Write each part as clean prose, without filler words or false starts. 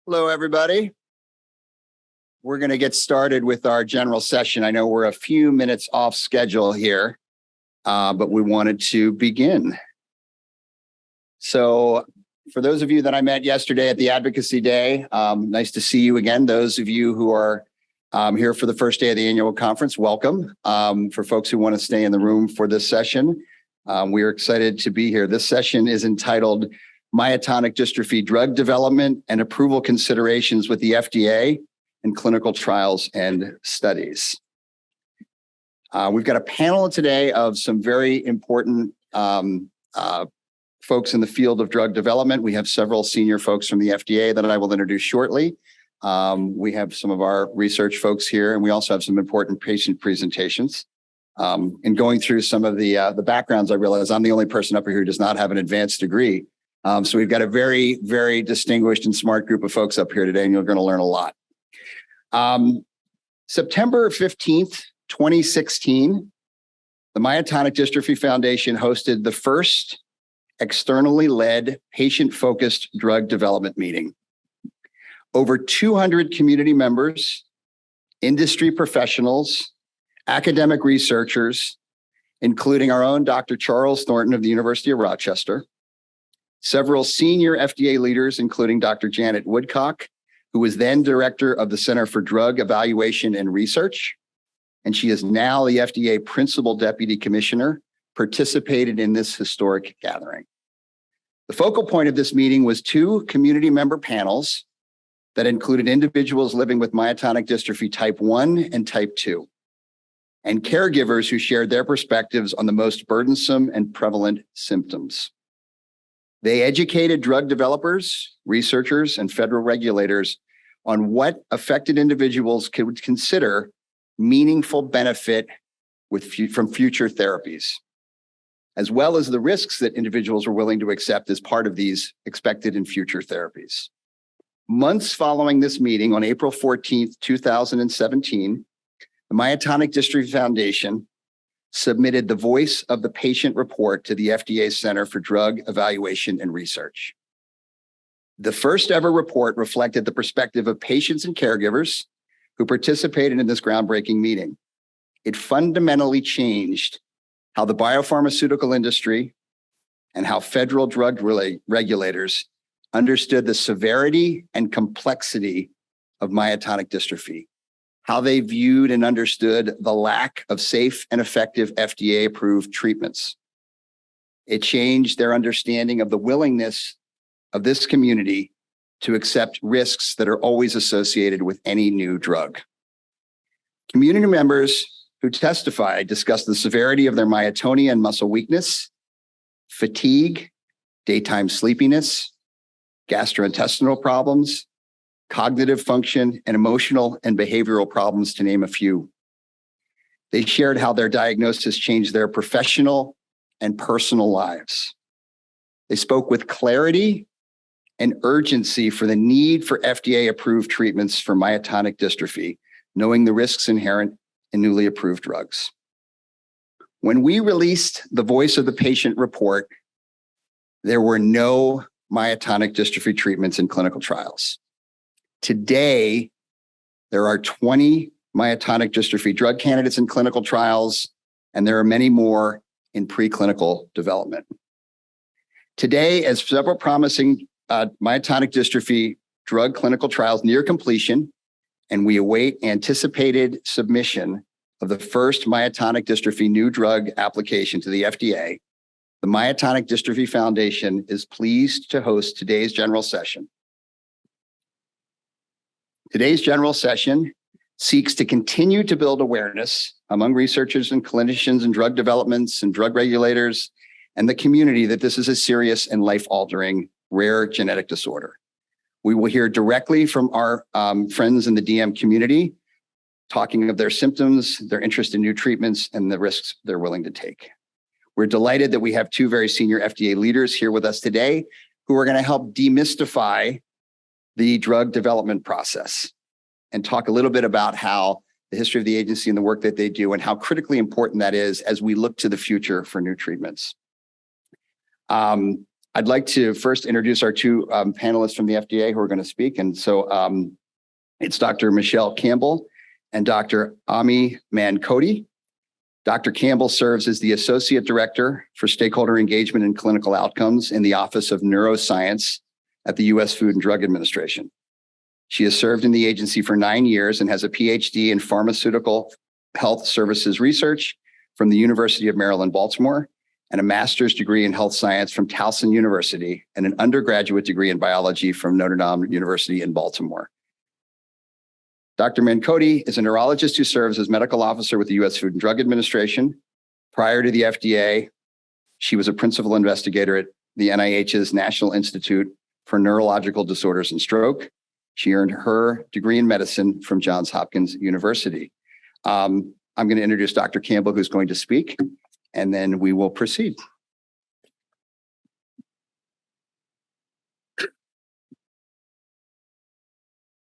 Hello, everybody. We're going to get started with our general session. I know we're a few minutes off schedule here, but we wanted to begin. So for those of you that I met yesterday at the Advocacy Day, nice to see you again. Those of you who are here for the first day of the annual conference, welcome. For folks who want to stay in the room for this session, we are excited to be here. This session is entitled Myotonic Dystrophy Drug Development and Approval Considerations with the FDA and Clinical Trials and Studies. We've got a panel today of some very important folks in the field of drug development. We have several senior folks from the FDA that I will introduce shortly. We have some of our research folks here, and we also have some important patient presentations. In going through some of the backgrounds, I realize I'm the only person up here who does not have an advanced degree. So we've got a very, very distinguished and smart group of folks up here today, and you're going to learn a lot. September 15th, 2016, the Myotonic Dystrophy Foundation hosted the first externally led patient-focused drug development meeting. Over 200 community members, industry professionals, academic researchers, including our own Dr. Charles Thornton of the University of Rochester, several senior FDA leaders, including Dr. Janet Woodcock, who was then director of the Center for Drug Evaluation and Research, and she is now the FDA Principal Deputy Commissioner, participated in this historic gathering. The focal point of this meeting was two community member panels that included individuals living with myotonic dystrophy type 1 and type 2, and caregivers who shared their perspectives on the most burdensome and prevalent symptoms. They educated drug developers, researchers, and federal regulators on what affected individuals could consider meaningful benefit from future therapies, as well as the risks that individuals were willing to accept as part of these expected and future therapies. Months following this meeting, on April 14th, 2017, the Myotonic Dystrophy Foundation submitted the Voice of the Patient report to the FDA Center for Drug Evaluation and Research. The first ever report reflected the perspective of patients and caregivers who participated in this groundbreaking meeting. It fundamentally changed how the biopharmaceutical industry and how federal drug regulators understood the severity and complexity of myotonic dystrophy, how they viewed and understood the lack of safe and effective FDA-approved treatments. It changed their understanding of the willingness of this community to accept risks that are always associated with any new drug. Community members who testified discussed the severity of their myotonia and muscle weakness, fatigue, daytime sleepiness, gastrointestinal problems, cognitive function, and emotional and behavioral problems, to name a few. They shared how their diagnosis changed their professional and personal lives. They spoke with clarity and urgency for the need for FDA-approved treatments for myotonic dystrophy, knowing the risks inherent in newly approved drugs. When we released the Voice of the Patient report, there were no myotonic dystrophy treatments in clinical trials. Today, there are 20 myotonic dystrophy drug candidates in clinical trials, and there are many more in preclinical development. Today, as several promising myotonic dystrophy drug clinical trials near completion, and we await anticipated submission of the first myotonic dystrophy new drug application to the FDA, the Myotonic Dystrophy Foundation is pleased to host today's general session. Today's general session seeks to continue to build awareness among researchers and clinicians and drug developments and drug regulators and the community that this is a serious and life-altering rare genetic disorder. We will hear directly from our friends in the DM community, talking of their symptoms, their interest in new treatments, and the risks they're willing to take. We're delighted that we have two very senior FDA leaders here with us today who are going to help demystify the drug development process and talk a little bit about how the history of the agency and the work that they do and how critically important that is as we look to the future for new treatments. I'd like to first introduce our two panelists from the FDA who are going to speak. And so it's Dr. Michelle Campbell and Dr. Ami Mankodi. Dr. Campbell serves as the Associate Director for Stakeholder Engagement and Clinical Outcomes in the Office of Neuroscience at the U.S. Food and Drug Administration. She has served in the agency for 9 years and has a PhD in Pharmaceutical Health Services Research from the University of Maryland, Baltimore, and a master's degree in health science from Towson University and an undergraduate degree in biology from Notre Dame University in Baltimore. Dr. Mankodi is a neurologist who serves as medical officer with the U.S. Food and Drug Administration. Prior to the FDA, she was a principal investigator at the NIH's National Institute for Neurological Disorders and Stroke. She earned her degree in medicine from Johns Hopkins University. I'm going to introduce Dr. Campbell, who's going to speak, and then we will proceed.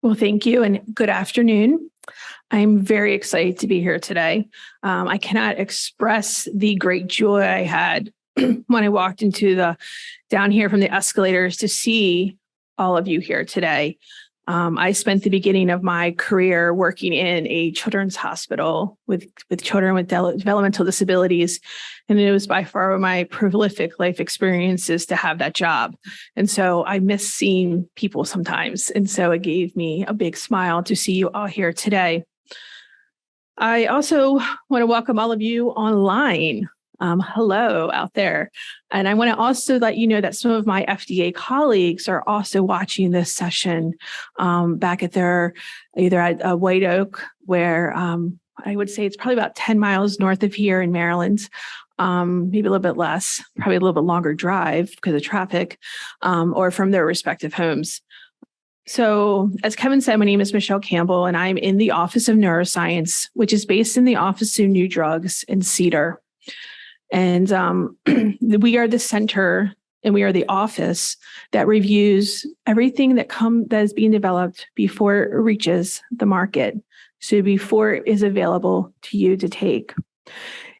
Well, thank you and good afternoon. I'm very excited to be here today. I cannot express the great joy I had when I walked down here from the escalators to see all of you here today. I spent the beginning of my career working in a children's hospital with children with developmental disabilities. And it was by far my prolific life experiences to have that job. And so I miss seeing people sometimes. And so it gave me a big smile to see you all here today. I also want to welcome all of you online. Hello out there. And I want to also let you know that some of my FDA colleagues are also watching this session back at either at White Oak, where I would say it's probably about 10 miles north of here in Maryland, maybe a little bit less, probably a little bit longer drive because of traffic, or from their respective homes. So as Kevin said, my name is Michelle Campbell, and I'm in the Office of Neuroscience, which is based in the Office of New Drugs in Cedar. And we are the center and we are the office that reviews everything that is being developed before it reaches the market. So before it is available to you to take.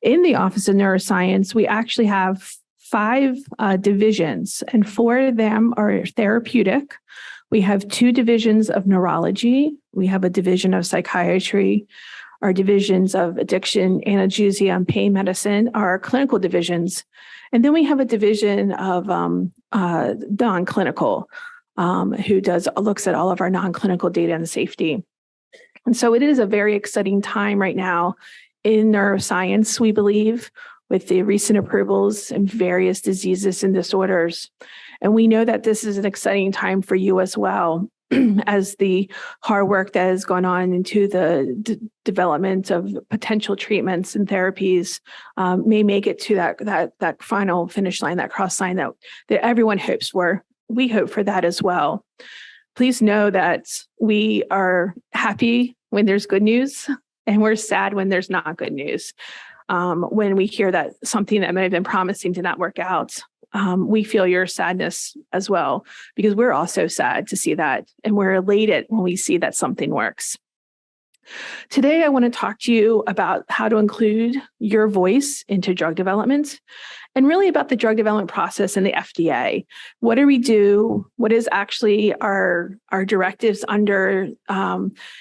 In the Office of Neuroscience, we actually have 5 divisions, and 4 of them are therapeutic. We have 2 divisions of neurology. We have a division of psychiatry. Our divisions of addiction, analgesia, and pain medicine are our clinical divisions. And then we have a division of non-clinical, who looks at all of our non-clinical data and safety. And so it is a very exciting time right now in neuroscience, we believe, with the recent approvals in various diseases and disorders. And we know that this is an exciting time for you as well, as the hard work that has gone on into the development of potential treatments and therapies may make it to that final finish line, that cross line that everyone hopes for. We hope for that as well. Please know that we are happy when there's good news, and we're sad when there's not good news. When we hear that something that may have been promising did not work out, we feel your sadness as well, because we're also sad to see that, and we're elated when we see that something works. Today, I want to talk to you about how to include your voice into drug development, and really about the drug development process in the FDA. What do we do? What is actually our directives under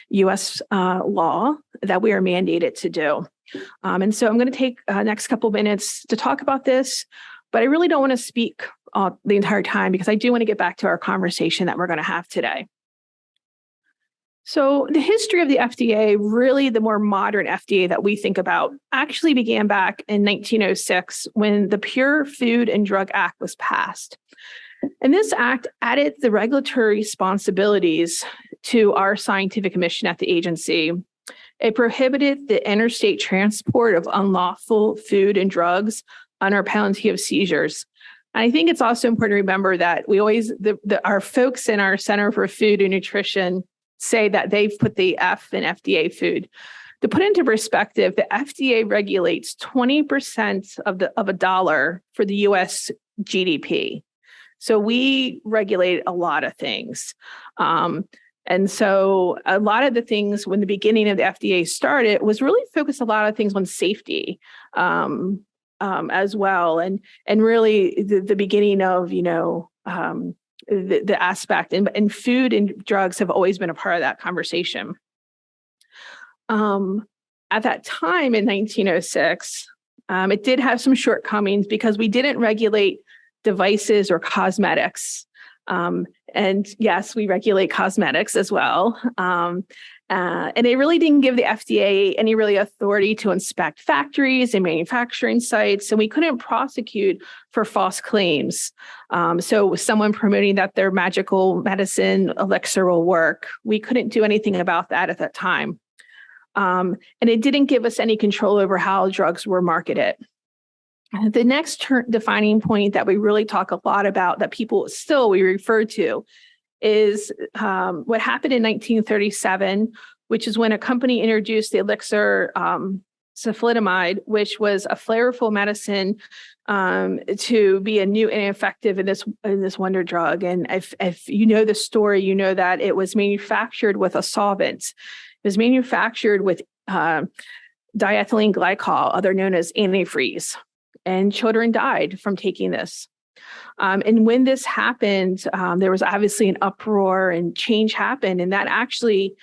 U.S. law that we are mandated to do? And so I'm going to take the next couple of minutes to talk about this, but I really don't want to speak the entire time because I do want to get back to our conversation that we're going to have today. So the history of the FDA, really the more modern FDA that we think about, actually began back in 1906 when the Pure Food and Drug Act was passed. And this act added the regulatory responsibilities to our scientific mission at the agency. It prohibited the interstate transport of unlawful food and drugs under penalty of seizures. And I think it's also important to remember that we always, our folks in our Center for Food and Nutrition say that they've put the F in FDA food. To put into perspective, the FDA regulates 20% of a dollar for the US GDP. So we regulate a lot of things. And so a lot of the things when the beginning of the FDA started was really focused a lot of things on safety. as well, and really the beginning of the aspect, and food and drugs have always been a part of that conversation. At that time in 1906, it did have some shortcomings because we didn't regulate devices or cosmetics. And yes, we regulate cosmetics as well. And it really didn't give the FDA any really authority to inspect factories and manufacturing sites. And we couldn't prosecute for false claims. So someone promoting that their magical medicine elixir will work, we couldn't do anything about that at that time. And it didn't give us any control over how drugs were marketed. The next defining point that we really talk a lot about that people still we refer to is what happened in 1937, which is when a company introduced the elixir sulfonamide, which was a flavorful medicine to be a new and effective in this wonder drug. And if you know the story, you know that it was manufactured with a solvent. It was manufactured with diethylene glycol, other known as antifreeze. And children died from taking this. And when this happened, there was obviously an uproar and change happened. And that actually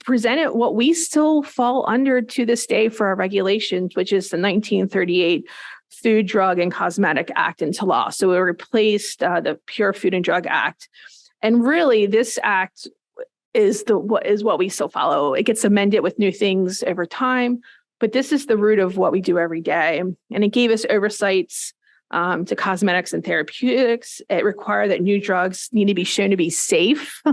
presented what we still fall under to this day for our regulations, which is the 1938 Food, Drug, and Cosmetic Act into law. So it replaced the Pure Food and Drug Act. And really, this act is what we still follow. It gets amended with new things over time. But this is the root of what we do every day. And it gave us oversights to cosmetics and therapeutics. It required that new drugs need to be shown to be safe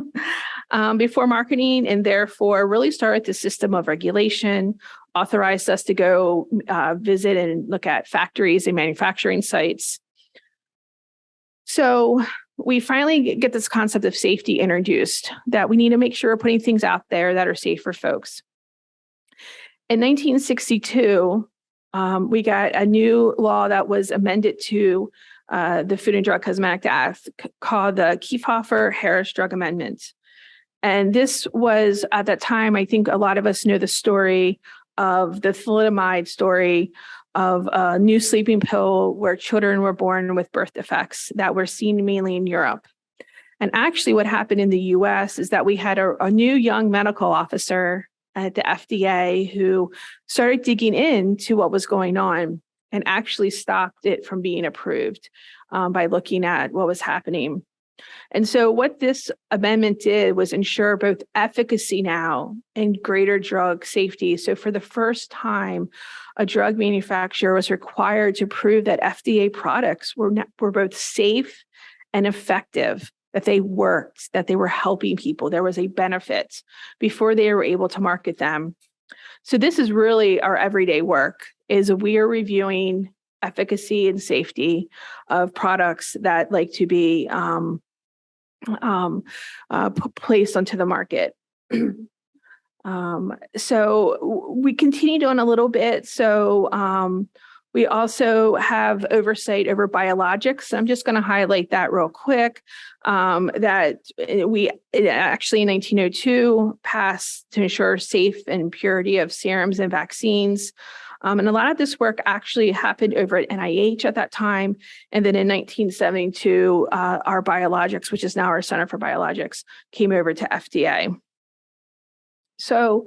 before marketing, and therefore really started the system of regulation, authorized us to go visit and look at factories and manufacturing sites. So we finally get this concept of safety introduced, that we need to make sure we're putting things out there that are safe for folks. In 1962, we got a new law that was amended to the Food and Drug Cosmetic Act called the Kefauver-Harris Drug Amendment. And this was, at that time, I think a lot of us know the story of the thalidomide story of a new sleeping pill where children were born with birth defects that were seen mainly in Europe. And actually what happened in the US is that we had a new young medical officer at the FDA who started digging into what was going on and actually stopped it from being approved by looking at what was happening. And so what this amendment did was ensure both efficacy now and greater drug safety. So for the first time, a drug manufacturer was required to prove that FDA products were both safe and effective, that they worked, that they were helping people. There was a benefit before they were able to market them. So this is really our everyday work, is we are reviewing efficacy and safety of products that like to be placed onto the market. So we continued on a little bit. So we also have oversight over biologics. I'm just going to highlight that real quick, that it actually in 1902 passed to ensure safe and purity of serums and vaccines. And a lot of this work actually happened over at NIH at that time. And then in 1972, our biologics, which is now our Center for Biologics, came over to FDA. So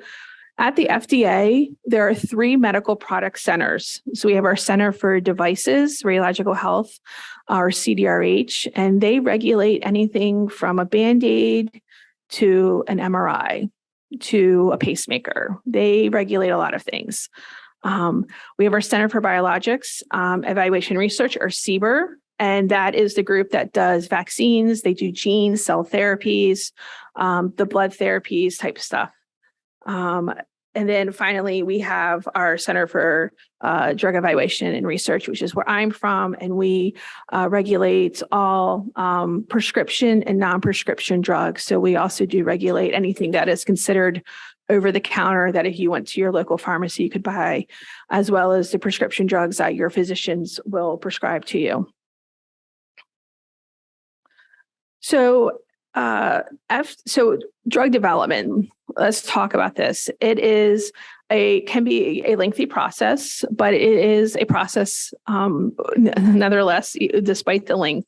at the FDA, there are 3 medical product centers. So we have our Center for Devices, Radiological Health, our CDRH, and they regulate anything from a Band-Aid to an MRI to a pacemaker. They regulate a lot of things. We have our Center for Biologics, Evaluation Research, or CBER, and that is the group that does vaccines. They do gene, cell therapies, the blood therapies type stuff. And then finally, we have our Center for Drug Evaluation and Research, which is where I'm from, and we regulate all prescription and non-prescription drugs. So we also do regulate anything that is considered over the counter that if you went to your local pharmacy, you could buy, as well as the prescription drugs that your physicians will prescribe to you. So drug development, let's talk about this. It is can be a lengthy process, but it is a process nonetheless, despite the length.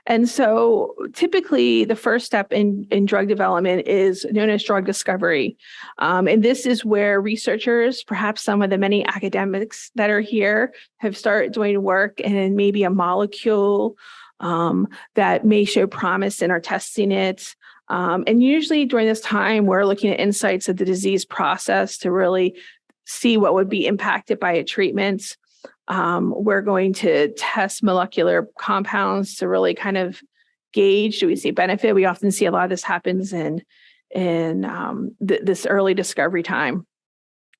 And so typically the first step in drug development is known as drug discovery. And this is where researchers, perhaps some of the many academics that are here, have started doing work and maybe a molecule that may show promise and are testing it. And usually during this time, we're looking at insights of the disease process to really see what would be impacted by a treatment. We're going to test molecular compounds to really kind of gauge, do we see benefit? We often see a lot of this happens in this early discovery time.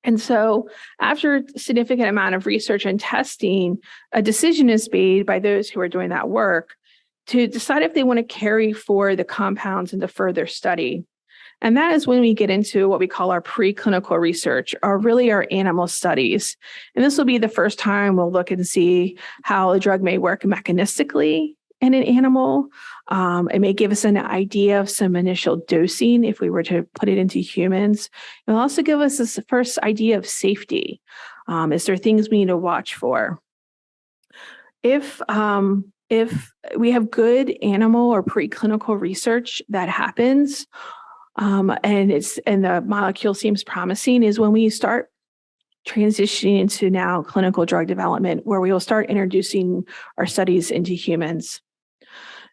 And so after a significant amount of research and testing, a decision is made by those who are doing that work to decide if they want to carry forward the compounds into further study. And that is when we get into what we call our preclinical research, or really our animal studies. And this will be the first time we'll look and see how a drug may work mechanistically in an animal. It may give us an idea of some initial dosing if we were to put it into humans. It will also give us this first idea of safety. Is there things we need to watch for? If we have good animal or preclinical research that happens, and the molecule seems promising, is when we start transitioning into now clinical drug development, where we will start introducing our studies into humans.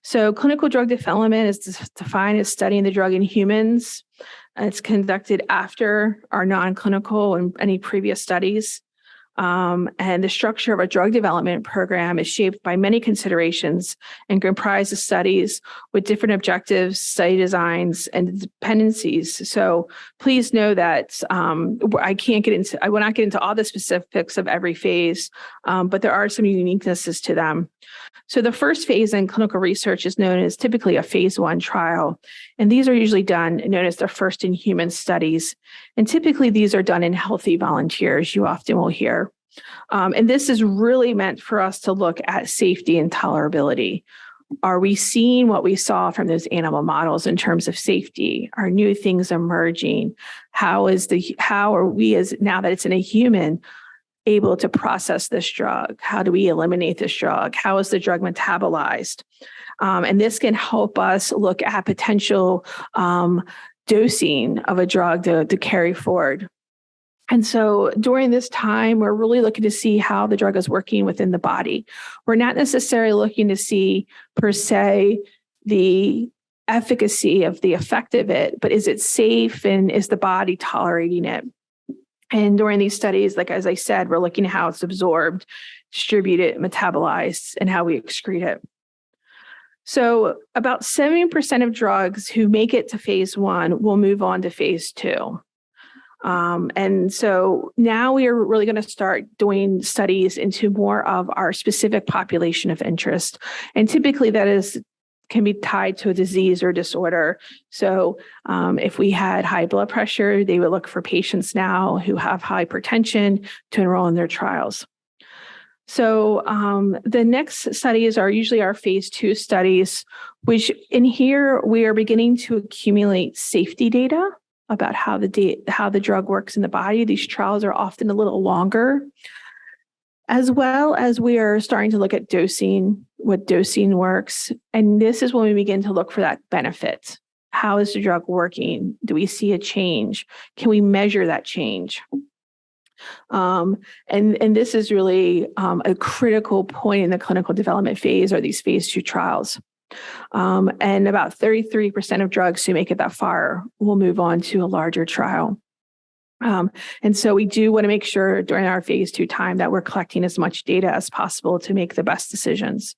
So clinical drug development is defined as studying the drug in humans. It's conducted after our non-clinical and any previous studies. And the structure of a drug development program is shaped by many considerations and comprises studies with different objectives, study designs, and dependencies. So please know that I will not get into all the specifics of every phase, but there are some uniquenesses to them. So the first phase in clinical research is known as typically a phase 1 trial. And these are usually known as the first in human studies. And typically these are done in healthy volunteers, you often will hear. And this is really meant for us to look at safety and tolerability. Are we seeing what we saw from those animal models in terms of safety? Are new things emerging? How are we, as now that it's in a human, able to process this drug? How do we eliminate this drug? How is the drug metabolized? And this can help us look at potential dosing of a drug to carry forward. And so during this time, we're really looking to see how the drug is working within the body. We're not necessarily looking to see, per se, the efficacy of the effect of it, but is it safe and is the body tolerating it? And during these studies, like as I said, we're looking at how it's absorbed, distributed, metabolized, and how we excrete it. So about 70% of drugs who make it to phase 1 will move on to phase 2. And so now we are really going to start doing studies into more of our specific population of interest. And typically that can be tied to a disease or disorder. So if we had high blood pressure, they would look for patients now who have hypertension to enroll in their trials. So the next studies are usually our phase 2 studies, which in here we are beginning to accumulate safety data about how the drug works in the body. These trials are often a little longer, as well as we are starting to look at dosing, what dosing works. And this is when we begin to look for that benefit. How is the drug working? Do we see a change? Can we measure that change? And this is really a critical point in the clinical development phase, are these phase 2 trials. And about 33% of drugs who make it that far will move on to a larger trial. And so we do want to make sure during our phase 2 time that we're collecting as much data as possible to make the best decisions.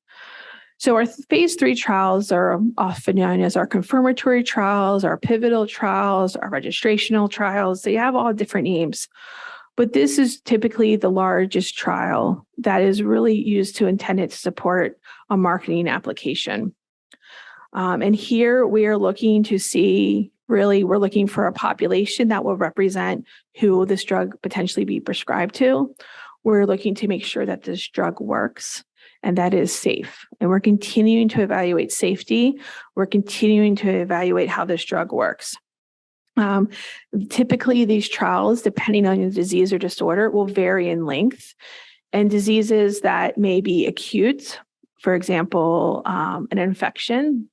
So our phase 3 trials are often known as our confirmatory trials, our pivotal trials, our registrational trials. They have all different names. But this is typically the largest trial that is really used to intended to support a marketing application. And here we are looking to see, really, we're looking for a population that will represent who this drug potentially be prescribed to. We're looking to make sure that this drug works and that is safe. And we're continuing to evaluate safety. We're continuing to evaluate how this drug works. Um, Typically, these trials, depending on your disease or disorder, will vary in length. And diseases that may be acute, for example, an infection,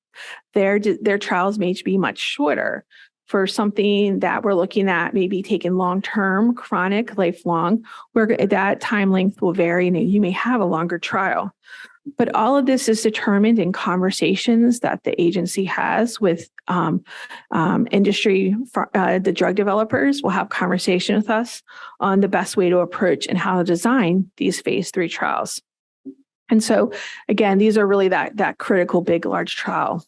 their trials may be much shorter. For something that we're looking at maybe taken long-term, chronic, lifelong, where that time length will vary and you may have a longer trial. But all of this is determined in conversations that the agency has with industry. The drug developers will have conversation with us on the best way to approach and how to design these phase 3 trials. And so, again, these are really that critical, big, large trial.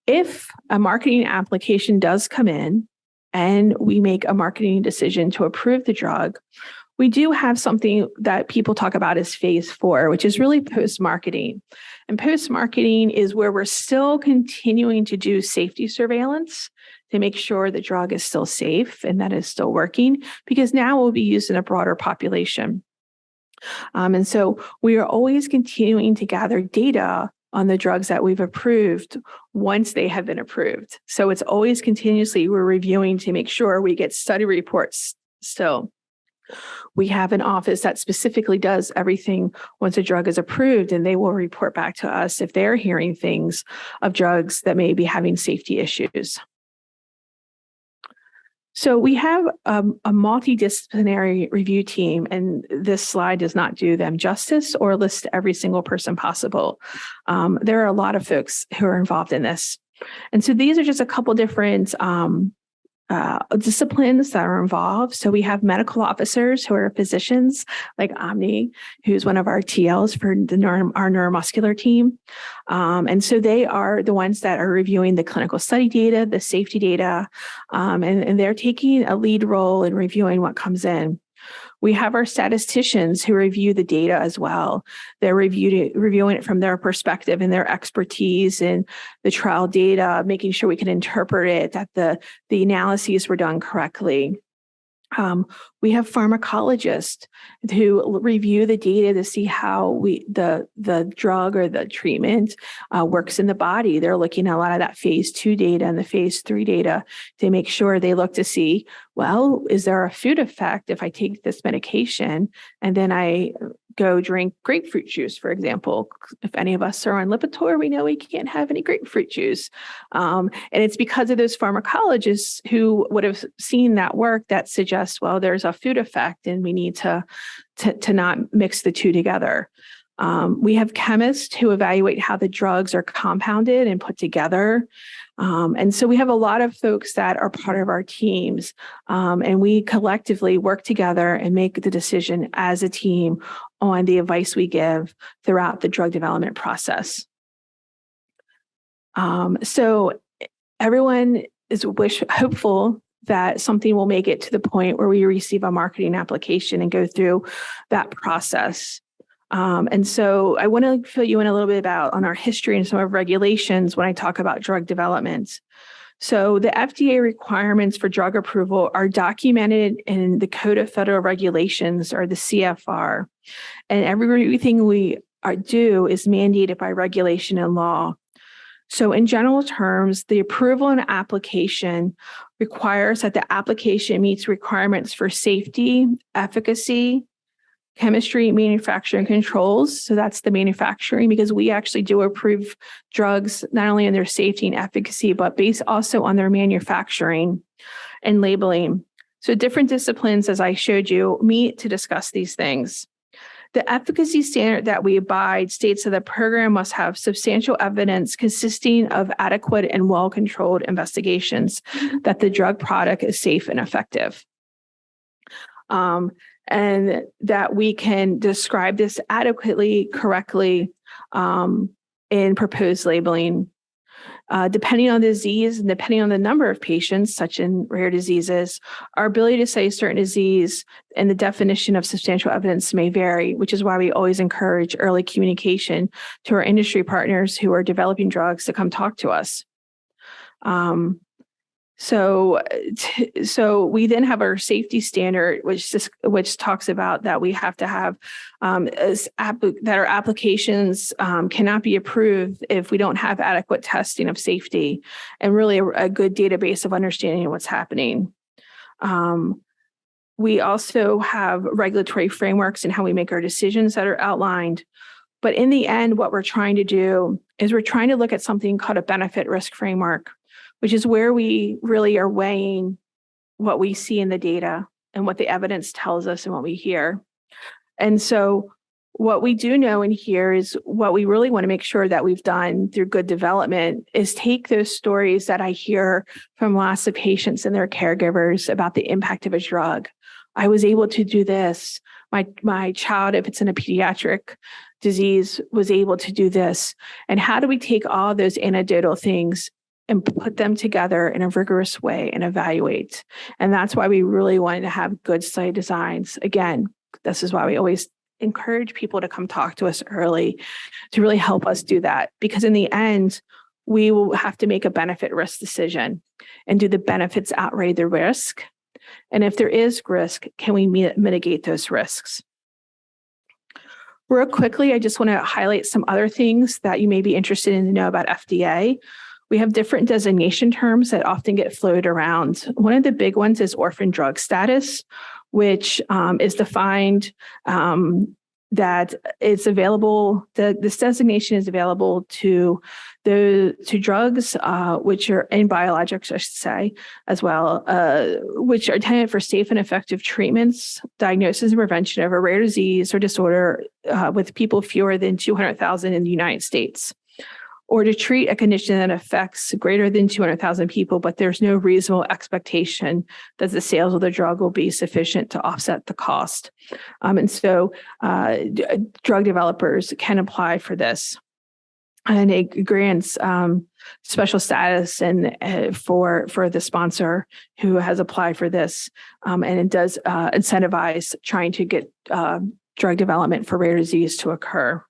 If a marketing application does come in and we make a marketing decision to approve the drug, we do have something that people talk about as phase 4, which is really post-marketing. And post-marketing is where we're still continuing to do safety surveillance to make sure the drug is still safe and that it's still working, because now it will be used in a broader population. And so we are always continuing to gather data on the drugs that we've approved once they have been approved. So it's always continuously we're reviewing to make sure we get study reports still. We have an office that specifically does everything once a drug is approved, and they will report back to us if they're hearing things of drugs that may be having safety issues. So we have a multidisciplinary review team, and this slide does not do them justice or list every single person possible. There are a lot of folks who are involved in this. And so these are just a couple different disciplines that are involved. So we have medical officers who are physicians, like Omni, who's one of our TLs for our neuromuscular team. And so they are the ones that are reviewing the clinical study data, the safety data, and they're taking a lead role in reviewing what comes in. We have our statisticians who review the data as well. They're reviewing it from their perspective and their expertise in the trial data, making sure we can interpret it, that the analyses were done correctly. We have pharmacologists who review the data to see how the drug or the treatment works in the body. They're looking at a lot of that phase 2 data and the phase 3 data to make sure they look to see, well, is there a food effect if I take this medication and then I go drink grapefruit juice, for example? If any of us are on Lipitor, we know we can't have any grapefruit juice. And it's because of those pharmacologists who would have seen that work that suggests, well, there's a food effect and we need to not mix the two together. We have chemists who evaluate how the drugs are compounded and put together. And so we have a lot of folks that are part of our teams, and we collectively work together and make the decision as a team on the advice we give throughout the drug development process. So everyone is hopeful that something will make it to the point where we receive a marketing application and go through that process. And so I want to fill you in a little bit on our history and some of regulations when I talk about drug development. So the FDA requirements for drug approval are documented in the Code of Federal Regulations, or the CFR. And everything we do is mandated by regulation and law. So in general terms, the approval and application requires that the application meets requirements for safety, efficacy, chemistry, manufacturing controls. So that's the manufacturing, because we actually do approve drugs not only in their safety and efficacy, but based also on their manufacturing and labeling. So different disciplines, as I showed you, meet to discuss these things. The efficacy standard that we abide states that the program must have substantial evidence consisting of adequate and well-controlled investigations that the drug product is safe and effective. And that we can describe this adequately, correctly in proposed labeling. Depending on the disease and depending on the number of patients, such in rare diseases, our ability to say certain disease and the definition of substantial evidence may vary, which is why we always encourage early communication to our industry partners who are developing drugs to come talk to us. So we then have our safety standard, which talks about that we have to have that our applications cannot be approved if we don't have adequate testing of safety and really a good database of understanding what's happening. We also have regulatory frameworks and how we make our decisions that are outlined. But in the end, what we're trying to do is we're trying to look at something called a benefit risk framework, which is where we really are weighing what we see in the data and what the evidence tells us and what we hear. And so what we do know in here is what we really want to make sure that we've done through good development is take those stories that I hear from lots of patients and their caregivers about the impact of a drug. I was able to do this. My child, if it's in a pediatric disease, was able to do this. And how do we take all those anecdotal things and put them together in a rigorous way and evaluate? And that's why we really wanted to have good study designs. Again, this is why we always encourage people to come talk to us early to really help us do that. Because in the end, we will have to make a benefit risk decision and do the benefits outweigh the risk? And if there is risk, can we mitigate those risks? Real quickly, I just want to highlight some other things that you may be interested in to know about FDA. We have different designation terms that often get floated around. One of the big ones is orphan drug status, which is defined that it's available, this designation is available to drugs, which are in biologics, I should say, as well, which are intended for safe and effective treatments, diagnosis and prevention of a rare disease or disorder with people fewer than 200,000 in the United States, or to treat a condition that affects greater than 200,000 people, but there's no reasonable expectation that the sales of the drug will be sufficient to offset the cost. And so drug developers can apply for this. And it grants special status and for the sponsor who has applied for this. And it does incentivize trying to get drug development for rare disease to occur.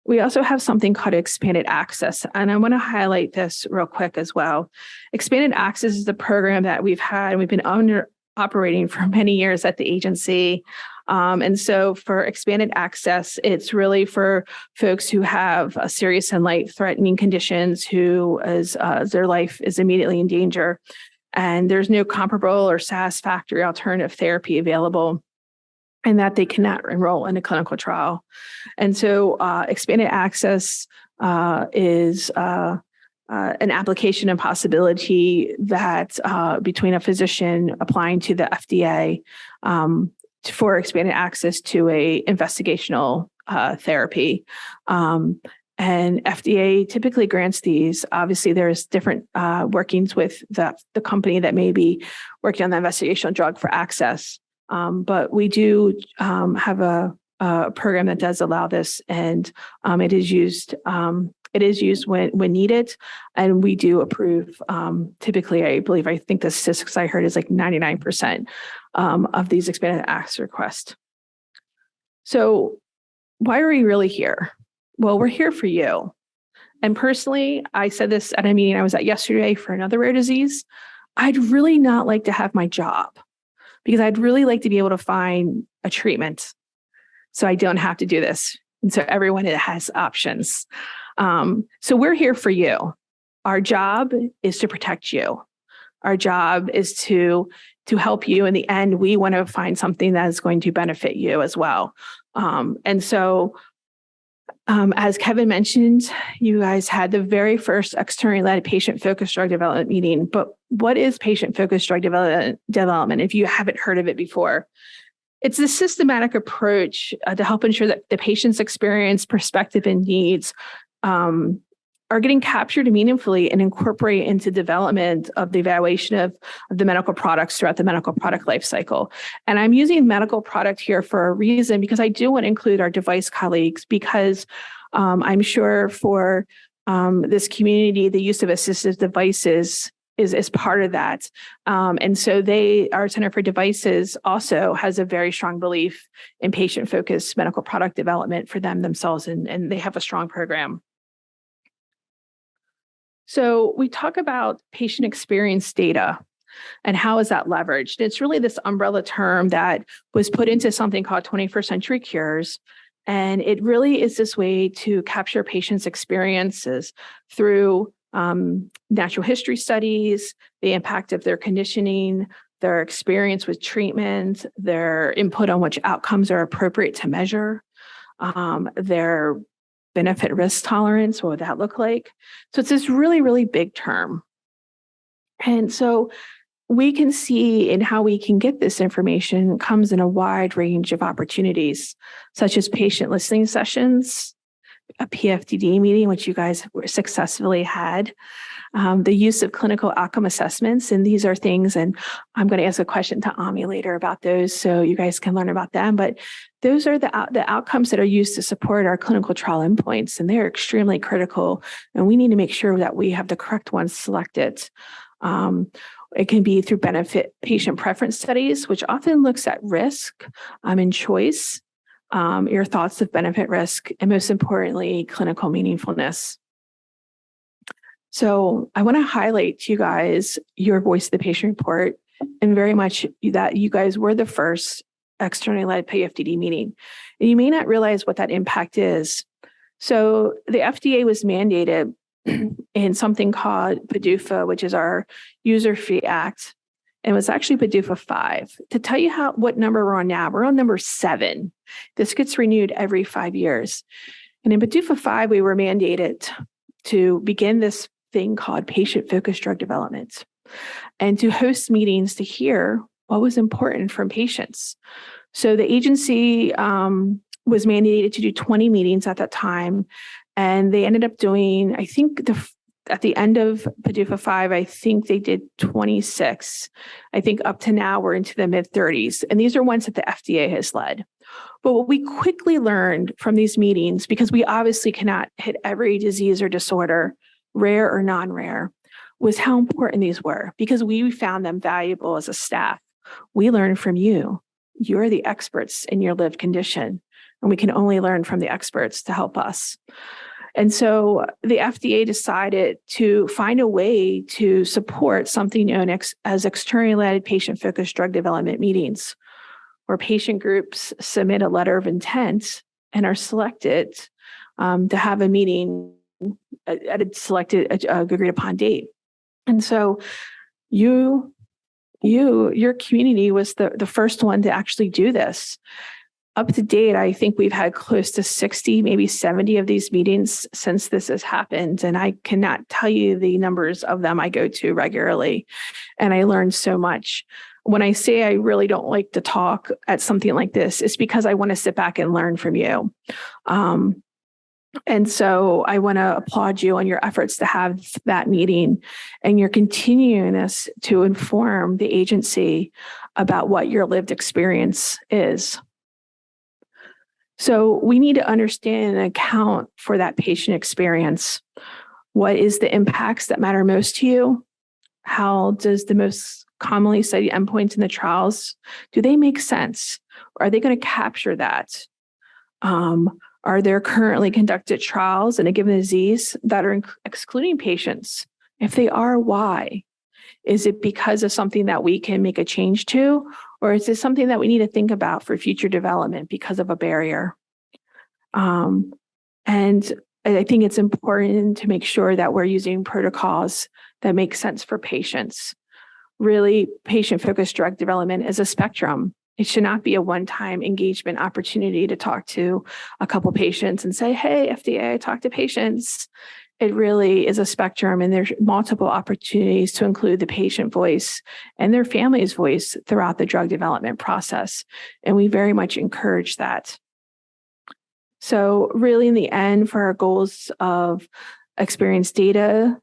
We also have something called expanded access, and I want to highlight this real quick as well. Expanded access is the program that we've had, and we've been operating for many years at the agency. And so for expanded access, it's really for folks who have serious and life-threatening conditions who their life is immediately in danger, and there's no comparable or satisfactory alternative therapy available, and that they cannot enroll in a clinical trial. And so expanded access is an application and possibility that between a physician applying to the FDA for expanded access to a investigational therapy. And FDA typically grants these. Obviously, there's different workings with the company that may be working on the investigational drug for access. But we do have a program that does allow this, and it is used. It is used when needed, and we do approve. Typically, I think the statistics I heard is like 99% of these expanded access requests. So, why are we really here? Well, we're here for you. And personally, I said this at a meeting I was at yesterday for another rare disease. I'd really not like to have my job, because I'd really like to be able to find a treatment so I don't have to do this. And so everyone has options. So we're here for you. Our job is to protect you. Our job is to help you. In the end, we want to find something that is going to benefit you as well. And so as Kevin mentioned, you guys had the very first externally led patient-focused drug development meeting. But what is patient-focused drug development if you haven't heard of it before? It's a systematic approach to help ensure that the patient's experience, perspective, and needs are getting captured meaningfully and incorporated into development of the evaluation of the medical products throughout the medical product life cycle. And I'm using medical product here for a reason, because I do want to include our device colleagues, because I'm sure for this community, the use of assistive devices is part of that. And so our Center for Devices also has a very strong belief in patient-focused medical product development for themselves, and they have a strong program. So we talk about patient experience data and how is that leveraged? It's really this umbrella term that was put into something called 21st Century Cures. And it really is this way to capture patients' experiences through natural history studies, the impact of their conditioning, their experience with treatment, their input on which outcomes are appropriate to measure, their benefit risk tolerance, what would that look like? So it's this really, really big term. And so we can see in how we can get this information comes in a wide range of opportunities, such as patient listening sessions, a PFDD meeting, which you guys successfully had, the use of clinical outcome assessments. And these are things, and I'm going to ask a question to Ami later about those so you guys can learn about them. But those are the outcomes that are used to support our clinical trial endpoints, and they're extremely critical. And we need to make sure that we have the correct ones selected. It can be through benefit patient preference studies, which often looks at risk and choice, your thoughts of benefit risk, and most importantly, clinical meaningfulness. So I want to highlight to you guys your Voice of the Patient report, and very much that you guys were the first externally led PFDD meeting. And you may not realize what that impact is. So the FDA was mandated in something called PDUFA, which is our User Fee Act. And it was actually PDUFA 5. To tell you what number we're on now, we're on number 7. This gets renewed every 5 years. And in PDUFA 5, we were mandated to begin this thing called patient-focused drug development and to host meetings to hear what was important from patients. So the agency was mandated to do 20 meetings at that time. And they ended up doing, I think at the end of PDUFA 5, I think they did 26. I think up to now we're into the mid-30s. And these are ones that the FDA has led. But what we quickly learned from these meetings, because we obviously cannot hit every disease or disorder, rare or non-rare, was how important these were, because we found them valuable as a staff. We learned from you. You're the experts in your lived condition, and we can only learn from the experts to help us. And so the FDA decided to find a way to support something known as externally led patient-focused drug development meetings, where patient groups submit a letter of intent and are selected to have a meeting at a selected, agreed upon date. And so your community was the first one to actually do this. Up to date, I think we've had close to 60, maybe 70 of these meetings since this has happened. And I cannot tell you the numbers of them I go to regularly. And I learned so much. When I say I really don't like to talk at something like this, it's because I want to sit back and learn from you. And so I want to applaud you on your efforts to have that meeting, and you're continuing this to inform the agency about what your lived experience is. So we need to understand and account for that patient experience. What is the impacts that matter most to you? How does the most commonly studied endpoints in the trials, do they make sense? Are they going to capture that? Are there currently conducted trials in a given disease that are excluding patients? If they are, why? Is it because of something that we can make a change to? Or is this something that we need to think about for future development because of a barrier? And I think it's important to make sure that we're using protocols that make sense for patients. Really, patient-focused drug development is a spectrum. It should not be a one-time engagement opportunity to talk to a couple patients and say, hey, FDA, I talk to patients. It really is a spectrum, and there's multiple opportunities to include the patient voice and their family's voice throughout the drug development process. And we very much encourage that. So really, in the end, for our goals of experience data,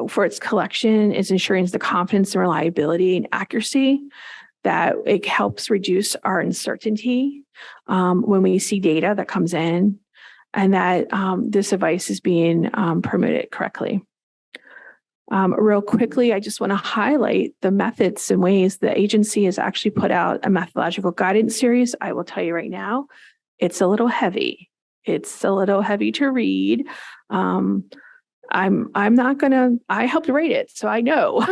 for its collection is ensuring the confidence and reliability and accuracy, that it helps reduce our uncertainty when we see data that comes in, and that this advice is being promoted correctly. Real quickly, I just want to highlight the methods and ways the agency has actually put out a methodological guidance series. I will tell you right now, it's a little heavy. It's a little heavy to read. I helped write it, so I know.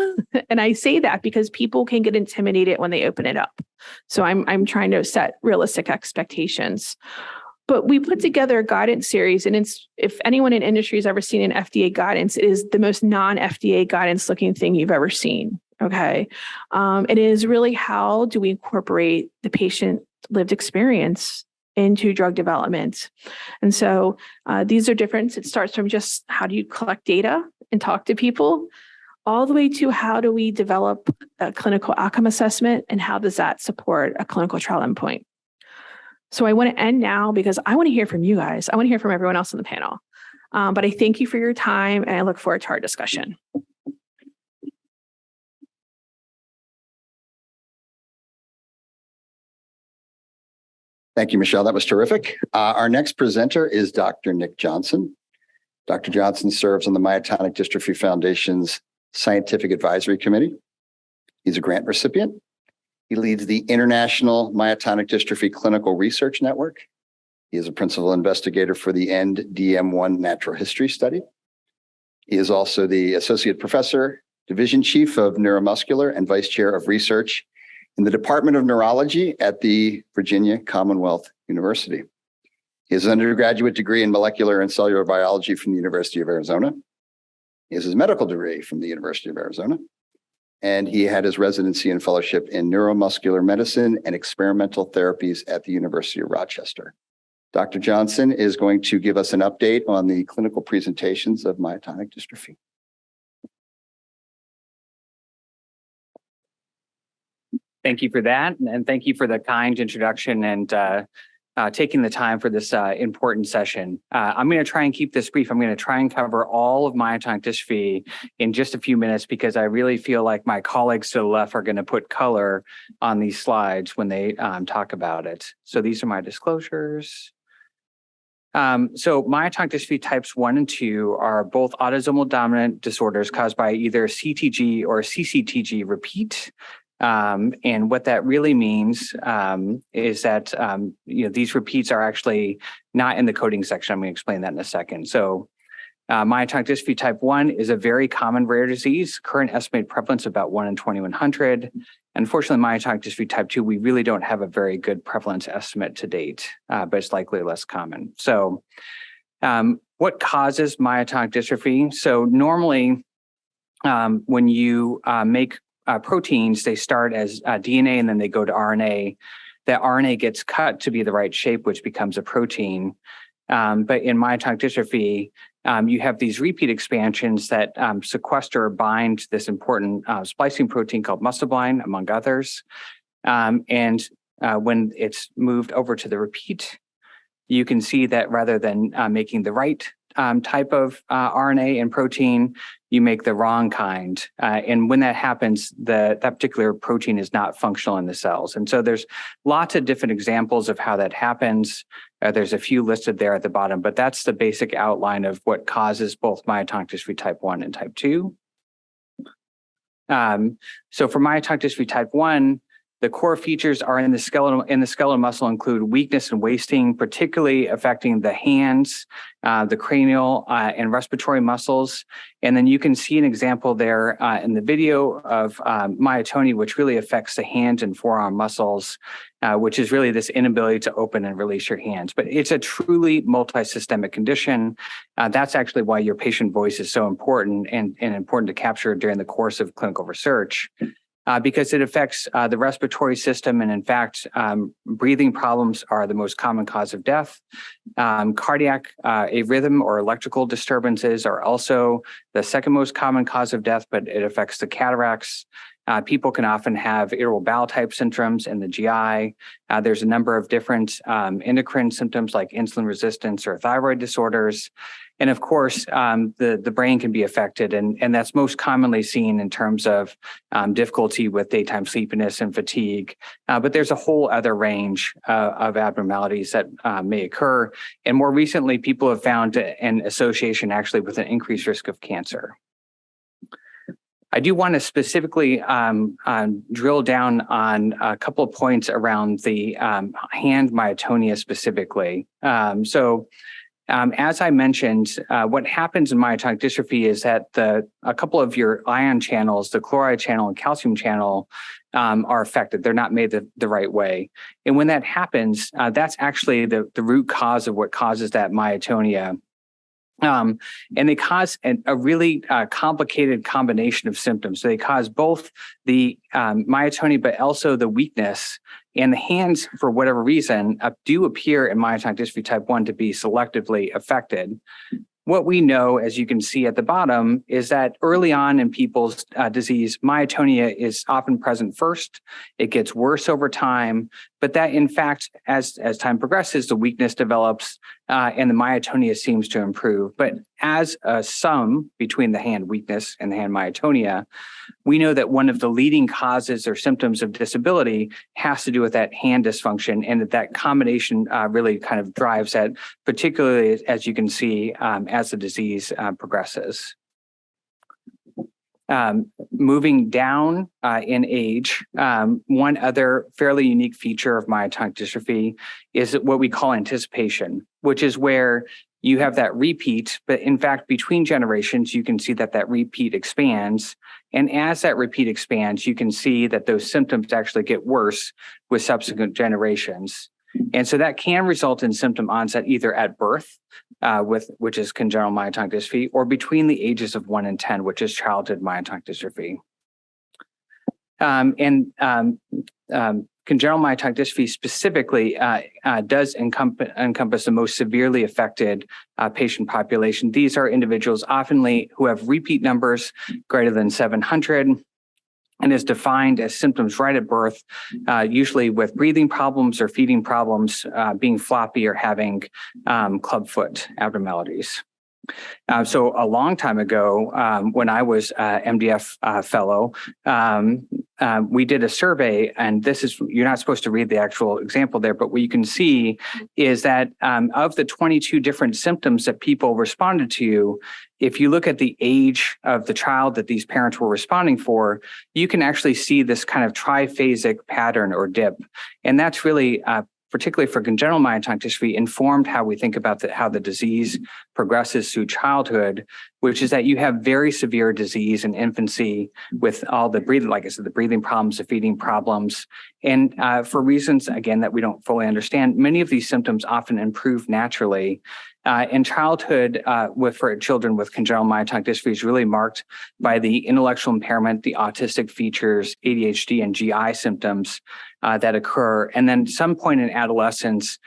And I say that because people can get intimidated when they open it up. So I'm trying to set realistic expectations. But we put together a guidance series, and if anyone in industry has ever seen an FDA guidance, it is the most non-FDA guidance looking thing you've ever seen. Okay. It is really, how do we incorporate the patient lived experience into drug development? And so these are different. It starts from just how do you collect data and talk to people, all the way to how do we develop a clinical outcome assessment, and how does that support a clinical trial endpoint? So I want to end now because I want to hear from you guys. I want to hear from everyone else on the panel. But I thank you for your time, and I look forward to our discussion. Thank you, Michelle. That was terrific. Our next presenter is Dr. Nick Johnson. Dr. Johnson serves on the Myotonic Dystrophy Foundation's Scientific Advisory Committee. He's a grant recipient. He leads the International Myotonic Dystrophy Clinical Research Network. He is a principal investigator for the END-DM1 Natural History Study. He is also the Associate Professor, Division Chief of Neuromuscular, and Vice Chair of Research in the Department of Neurology at the Virginia Commonwealth University. He has an undergraduate degree in molecular and cellular biology from the University of Arizona. He has his medical degree from the University of Arizona. And he had his residency and fellowship in neuromuscular medicine and experimental therapies at the University of Rochester. Dr. Johnson is going to give us an update on the clinical presentations of myotonic dystrophy. Thank you for that, and thank you for the kind introduction and taking the time for this important session. I'm going to try and keep this brief. I'm going to try and cover all of myotonic dystrophy in just a few minutes, because I really feel like my colleagues to the left are going to put color on these slides when they talk about it. So these are my disclosures. So myotonic dystrophy types 1 and 2 are both autosomal dominant disorders caused by either CTG or CCTG repeat. And what that really means is that these repeats are actually not in the coding section. I'm going to explain that in a second. So myotonic dystrophy type 1 is a very common rare disease. Current estimated prevalence about 1 in 2,100. Unfortunately, myotonic dystrophy type 2, we really don't have a very good prevalence estimate to date, but it's likely less common. So what causes myotonic dystrophy? So normally when you make proteins, they start as DNA and then they go to RNA. That RNA gets cut to be the right shape, which becomes a protein. But in myotonic dystrophy, you have these repeat expansions that sequester or bind this important splicing protein called muscleblind, among others. And when it's moved over to the repeat, you can see that rather than making the right type of RNA and protein, you make the wrong kind. And when that happens, that particular protein is not functional in the cells. And so there's lots of different examples of how that happens. There's a few listed there at the bottom, but that's the basic outline of what causes both myotonic dystrophy type 1 and type 2. So for myotonic dystrophy type 1, the core features are in the skeletal muscle include weakness and wasting, particularly affecting the hands, the cranial and respiratory muscles. And then you can see an example there in the video of myotony, which really affects the hand and forearm muscles, which is really this inability to open and release your hands. But it's a truly multi-systemic condition. That's actually why your patient voice is so important and important to capture during the course of clinical research. Because it affects the respiratory system. And in fact, breathing problems are the most common cause of death. Cardiac arrhythm or electrical disturbances are also the second most common cause of death, but it affects the cataracts. People can often have irritable bowel type syndromes in the GI. There's a number of different endocrine symptoms like insulin resistance or thyroid disorders. And of course, the brain can be affected, and that's most commonly seen in terms of difficulty with daytime sleepiness and fatigue. But there's a whole other range of abnormalities that may occur. And more recently, people have found an association actually with an increased risk of cancer. I do want to specifically drill down on a couple of points around the hand myotonia specifically. So As I mentioned, what happens in myotonic dystrophy is that a couple of your ion channels, the chloride channel and calcium channel, are affected. They're not made the right way. And when that happens, that's actually the root cause of what causes that myotonia. And they cause a really complicated combination of symptoms. So they cause both the myotonia, but also the weakness. And the hands, for whatever reason, do appear in myotonic dystrophy type 1 to be selectively affected. What we know, as you can see at the bottom, is that early on in people's disease, myotonia is often present first. It gets worse over time, but that in fact, as time progresses, the weakness develops and the myotonia seems to improve. But as a sum between the hand weakness and the hand myotonia, we know that one of the leading causes or symptoms of disability has to do with that hand dysfunction, and that combination really kind of drives that, particularly as you can see as the disease progresses. Moving down in age, one other fairly unique feature of myotonic dystrophy is what we call anticipation, which is where you have that repeat, but in fact, between generations, you can see that repeat expands. And as that repeat expands, you can see that those symptoms actually get worse with subsequent generations. And so that can result in symptom onset either at birth, which is congenital myotonic dystrophy, or between the ages of 1 and 10, which is childhood myotonic dystrophy. Congenital myotonic dystrophy specifically does encompass the most severely affected patient population. These are individuals often who have repeat numbers greater than 700, and is defined as symptoms right at birth, usually with breathing problems or feeding problems, being floppy or having clubfoot abnormalities. So a long time ago, when I was MDF fellow, we did a survey, and you're not supposed to read the actual example there, but what you can see is that of the 22 different symptoms that people responded to, if you look at the age of the child that these parents were responding for, you can actually see this kind of triphasic pattern or dip. And that's really particularly for congenital myotonic dystrophy, informed how we think about how the disease progresses through childhood, which is that you have very severe disease in infancy with all the breathing, like I said, the breathing problems, the feeding problems. And for reasons, again, that we don't fully understand, many of these symptoms often improve naturally. In childhood, for children with congenital myotonic dystrophy is really marked by the intellectual impairment, the autistic features, ADHD, and GI symptoms that occur. And then some point in adolescence,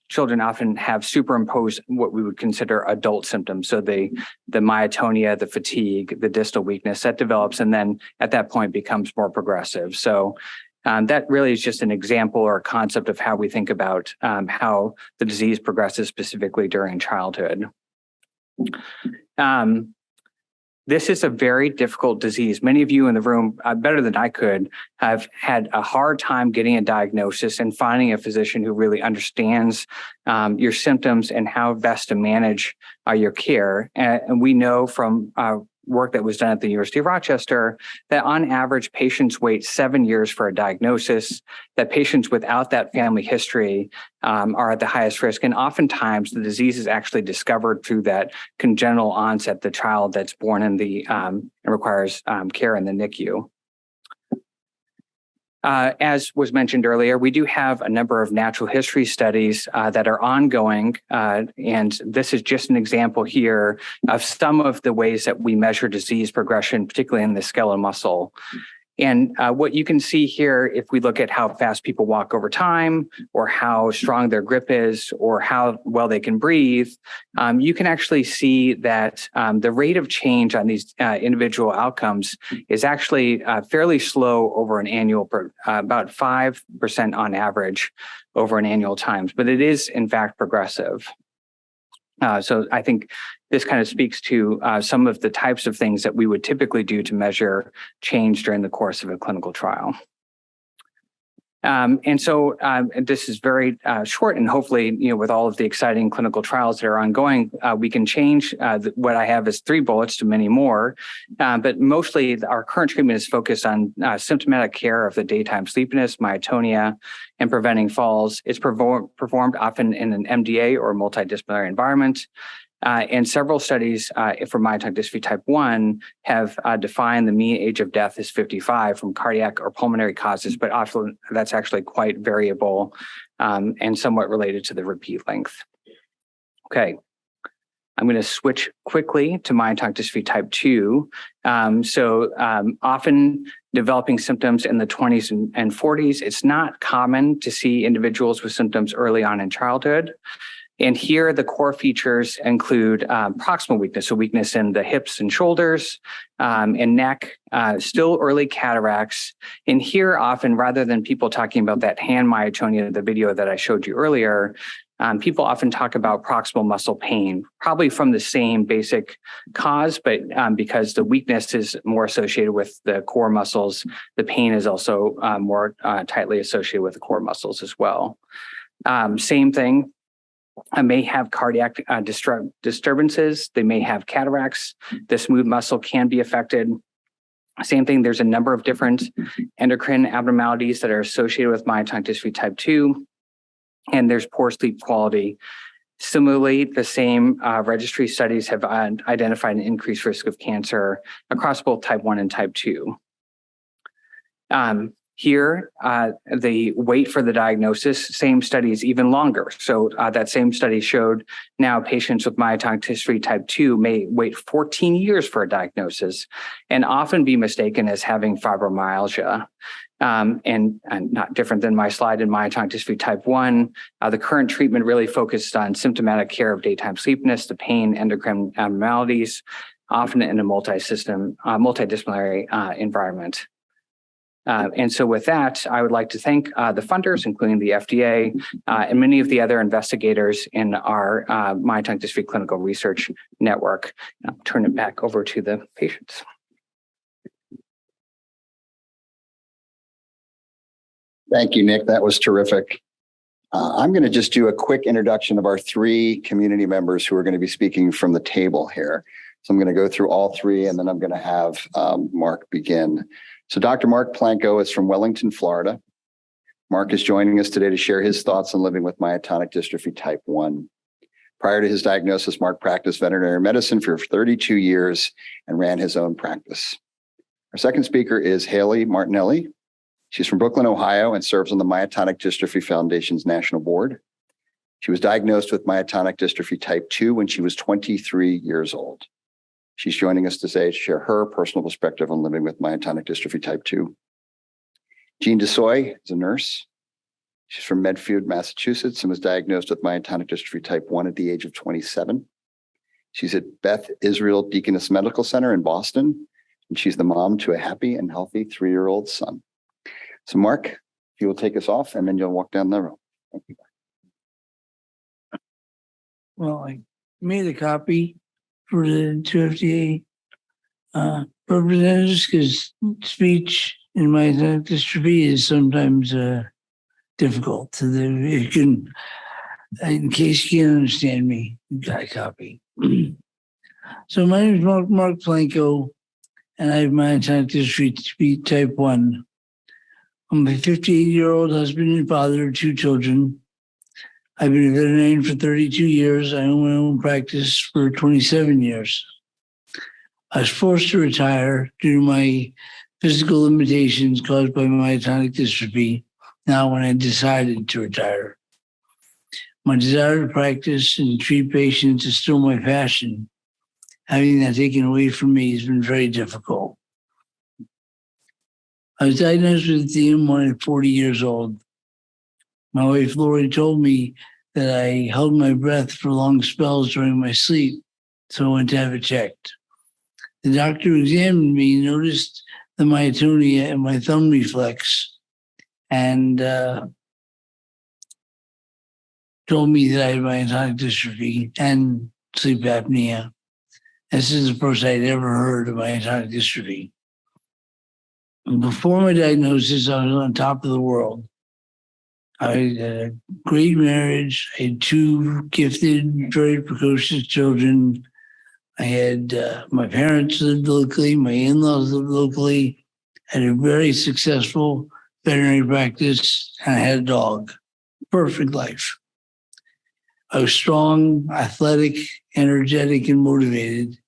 children often have superimposed what we would consider adult symptoms. So the myotonia, the fatigue, the distal weakness that develops, and then at that point becomes more progressive. So that really is just an example or a concept of how we think about how the disease progresses specifically during childhood. This is a very difficult disease. Many of you in the room, better than I could, have had a hard time getting a diagnosis and finding a physician who really understands your symptoms and how best to manage your care. And we know from work that was done at the University of Rochester that on average, patients wait 7 years for a diagnosis, that patients without that family history are at the highest risk. And oftentimes the disease is actually discovered through that congenital onset, the child that's born in and requires care in the NICU. As was mentioned earlier, we do have a number of natural history studies that are ongoing, and this is just an example here of some of the ways that we measure disease progression, particularly in the skeletal muscle. And what you can see here, if we look at how fast people walk over time, or how strong their grip is, or how well they can breathe, you can actually see that the rate of change on these individual outcomes is actually fairly slow over an annual, about 5% on average over an annual times, but it is in fact progressive. So I think this kind of speaks to some of the types of things that we would typically do to measure change during the course of a clinical trial. And this is very short, and hopefully, with all of the exciting clinical trials that are ongoing, we can change what I have as 3 bullets to many more. But mostly, our current treatment is focused on symptomatic care of the daytime sleepiness, myotonia, and preventing falls. It's performed often in an MDA or multidisciplinary environment. And several studies for myotonic dystrophy type 1 have defined the mean age of death as 55 from cardiac or pulmonary causes, but often that's actually quite variable and somewhat related to the repeat length. Okay, I'm going to switch quickly to myotonic dystrophy type 2. Often developing symptoms in the 20s and 40s, it's not common to see individuals with symptoms early on in childhood. And here, the core features include proximal weakness, so weakness in the hips and shoulders and neck, still early cataracts. And here, often, rather than people talking about that hand myotonia, the video that I showed you earlier, people often talk about proximal muscle pain, probably from the same basic cause, but because the weakness is more associated with the core muscles, the pain is also more tightly associated with the core muscles as well. Same thing. I may have cardiac disturbances. They may have cataracts. The smooth muscle can be affected. Same thing. There's a number of different endocrine abnormalities that are associated with myotonic dystrophy type 2, and there's poor sleep quality. Similarly, the same registry studies have identified an increased risk of cancer across both type 1 and type 2. Here, the wait for the diagnosis, same study is even longer. So that same study showed now patients with myotonic dystrophy type 2 may wait 14 years for a diagnosis and often be mistaken as having fibromyalgia. And not different than my slide in myotonic dystrophy type 1, the current treatment really focused on symptomatic care of daytime sleepiness, the pain, endocrine abnormalities, often in a multidisciplinary environment. And so with that, I would like to thank the funders, including the FDA and many of the other investigators in our myotonic dystrophy clinical research network. I'll turn it back over to the patients. Thank you, Nick. That was terrific. I'm going to just do a quick introduction of our 3 community members who are going to be speaking from the table here. So I'm going to go through all 3, and then I'm going to have Mark begin. So Dr. Mark Planco is from Wellington, Florida. Mark is joining us today to share his thoughts on living with myotonic dystrophy type 1. Prior to his diagnosis, Mark practiced veterinary medicine for 32 years and ran his own practice. Our second speaker is Haley Martinelli. She's from Brooklyn, Ohio, and serves on the Myotonic Dystrophy Foundation's National Board. She was diagnosed with myotonic dystrophy type 2 when she was 23 years old. She's joining us today to share her personal perspective on living with myotonic dystrophy type 2. Jeannine DeSoi is a nurse. She's from Medfield, Massachusetts, and was diagnosed with myotonic dystrophy type 1 at the age of 27. She's at Beth Israel Deaconess Medical Center in Boston, and she's the mom to a happy and healthy 3-year-old son. So Mark, if you will take us off, and then you'll walk down the row. Thank you. Well, I made a copy for the 2 FDA representatives because speech in myotonic dystrophy is sometimes difficult. So you can, in case you can't understand me, you got a copy. So my name is Mark Planco, and I have myotonic dystrophy type 1. I'm a 58-year-old husband and father of 2 children. I've been a veterinarian for 32 years. I own my own practice for 27 years. I was forced to retire due to my physical limitations caused by myotonic dystrophy, now when I decided to retire. My desire to practice and treat patients is still my passion. Having that taken away from me has been very difficult. I was diagnosed with DM1 at 40 years old. My wife, Lori, told me that I held my breath for long spells during my sleep, so I went to have it checked. The doctor who examined me noticed the myotonia in my thumb reflex and told me that I had myotonic dystrophy and sleep apnea. This is the first I'd ever heard of myotonic dystrophy. And before my diagnosis, I was on top of the world. I had a great marriage. I had two gifted, very precocious children. I had my parents lived locally, my in-laws lived locally. I had a very successful veterinary practice, and I had a dog. Perfect life. I was strong, athletic, energetic, and motivated.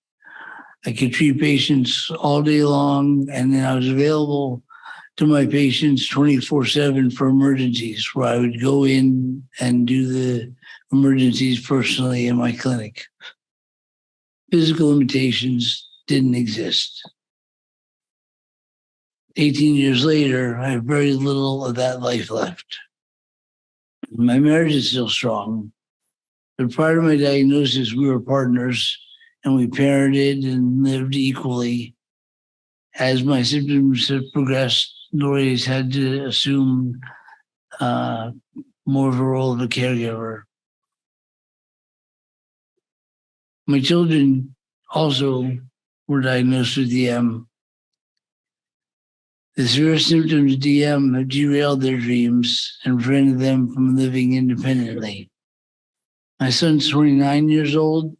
I could treat patients all day long, and then I was available to my patients 24/7 for emergencies, where I would go in and do the emergencies personally in my clinic. Physical limitations didn't exist. 18 years later, I have very little of that life left. My marriage is still strong, but prior to my diagnosis, we were partners and we parented and lived equally. As my symptoms have progressed, Lori's had to assume more of a role of a caregiver. My children also were diagnosed with DM. The severe symptoms of DM have derailed their dreams and prevented them from living independently. My son's 29 years old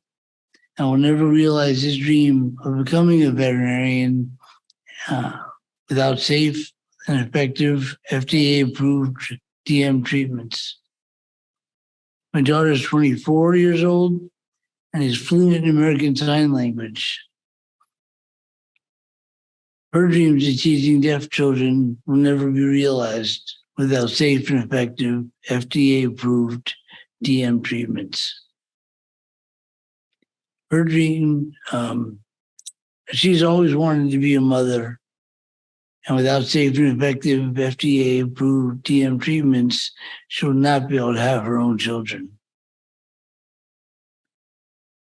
and will never realize his dream of becoming a veterinarian without safe and effective FDA-approved DM treatments. My daughter is 24 years old and is fluent in American Sign Language. Her dreams of teaching deaf children will never be realized without safe and effective FDA-approved DM treatments. Her dream, she's always wanted to be a mother, and without safe and effective FDA-approved DM treatments, she will not be able to have her own children.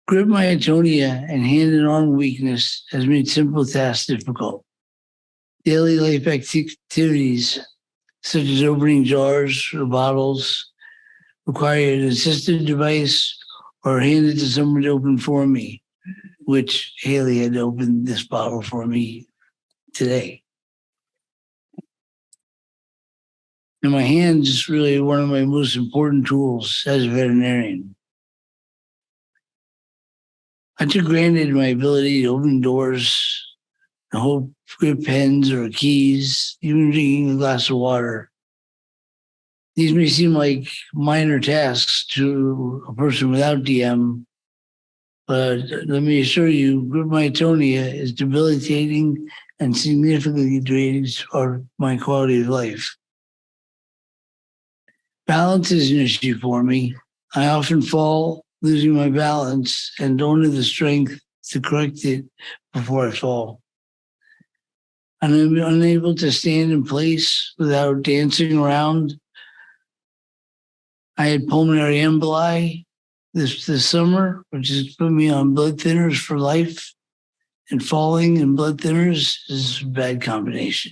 Grip myotonia and hand and arm weakness has made simple tasks difficult. Daily life activities, such as opening jars or bottles, require an assistive device or hand it to someone to open for me, which Haley had opened this bottle for me today. And my hands is really one of my most important tools as a veterinarian. I took granted my ability to open doors, and hold grip pens or keys, even drinking a glass of water. These may seem like minor tasks to a person without DM, but let me assure you, grip myotonia is debilitating and significantly drains my quality of life. Balance is an issue for me. I often fall, losing my balance, and don't have the strength to correct it before I fall. And I'm unable to stand in place without dancing around. I had pulmonary emboli this summer, which has put me on blood thinners for life. And falling and blood thinners is a bad combination.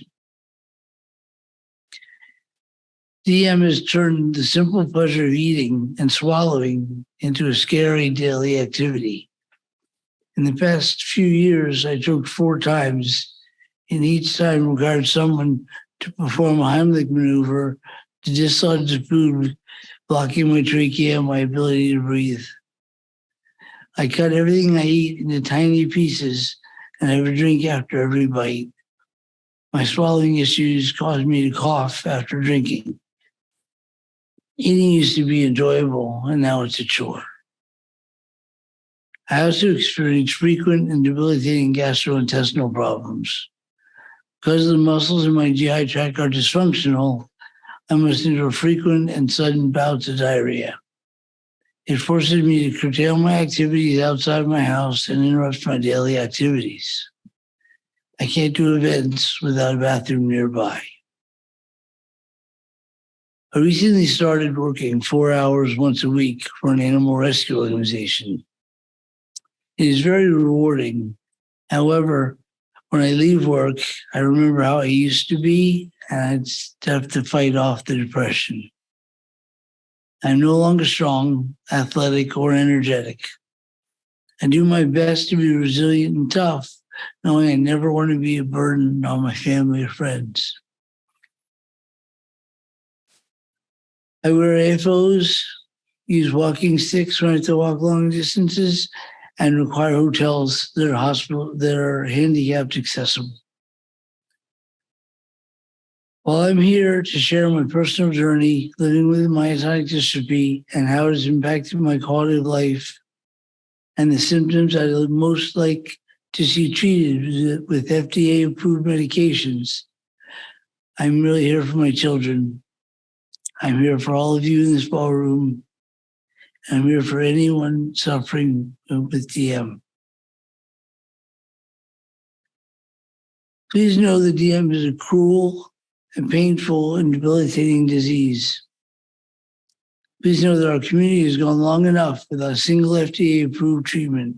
DM has turned the simple pleasure of eating and swallowing into a scary daily activity. In the past few years, I choked 4 times, and each time required someone to perform a Heimlich maneuver to dislodge the food, blocking my trachea and my ability to breathe. I cut everything I eat into tiny pieces and have a drink after every bite. My swallowing issues caused me to cough after drinking. Eating used to be enjoyable, and now it's a chore. I also experience frequent and debilitating gastrointestinal problems. Because the muscles in my GI tract are dysfunctional, I must endure frequent and sudden bouts of diarrhea. It forces me to curtail my activities outside my house and interrupts my daily activities. I can't do events without a bathroom nearby. I recently started working 4 hours once a week for an animal rescue organization. It is very rewarding. However, when I leave work, I remember how I used to be, and I have to fight off the depression. I'm no longer strong, athletic, or energetic. I do my best to be resilient and tough, knowing I never want to be a burden on my family or friends. I wear AFOs, use walking sticks when I have to walk long distances, and require hotels that are handicapped accessible. While I'm here to share my personal journey living with myotonic dystrophy and how it has impacted my quality of life and the symptoms I'd most like to see treated with FDA-approved medications, I'm really here for my children. I'm here for all of you in this ballroom. I'm here for anyone suffering with DM. Please know that DM is a cruel and painful and debilitating disease. Please know that our community has gone long enough without a single FDA-approved treatment.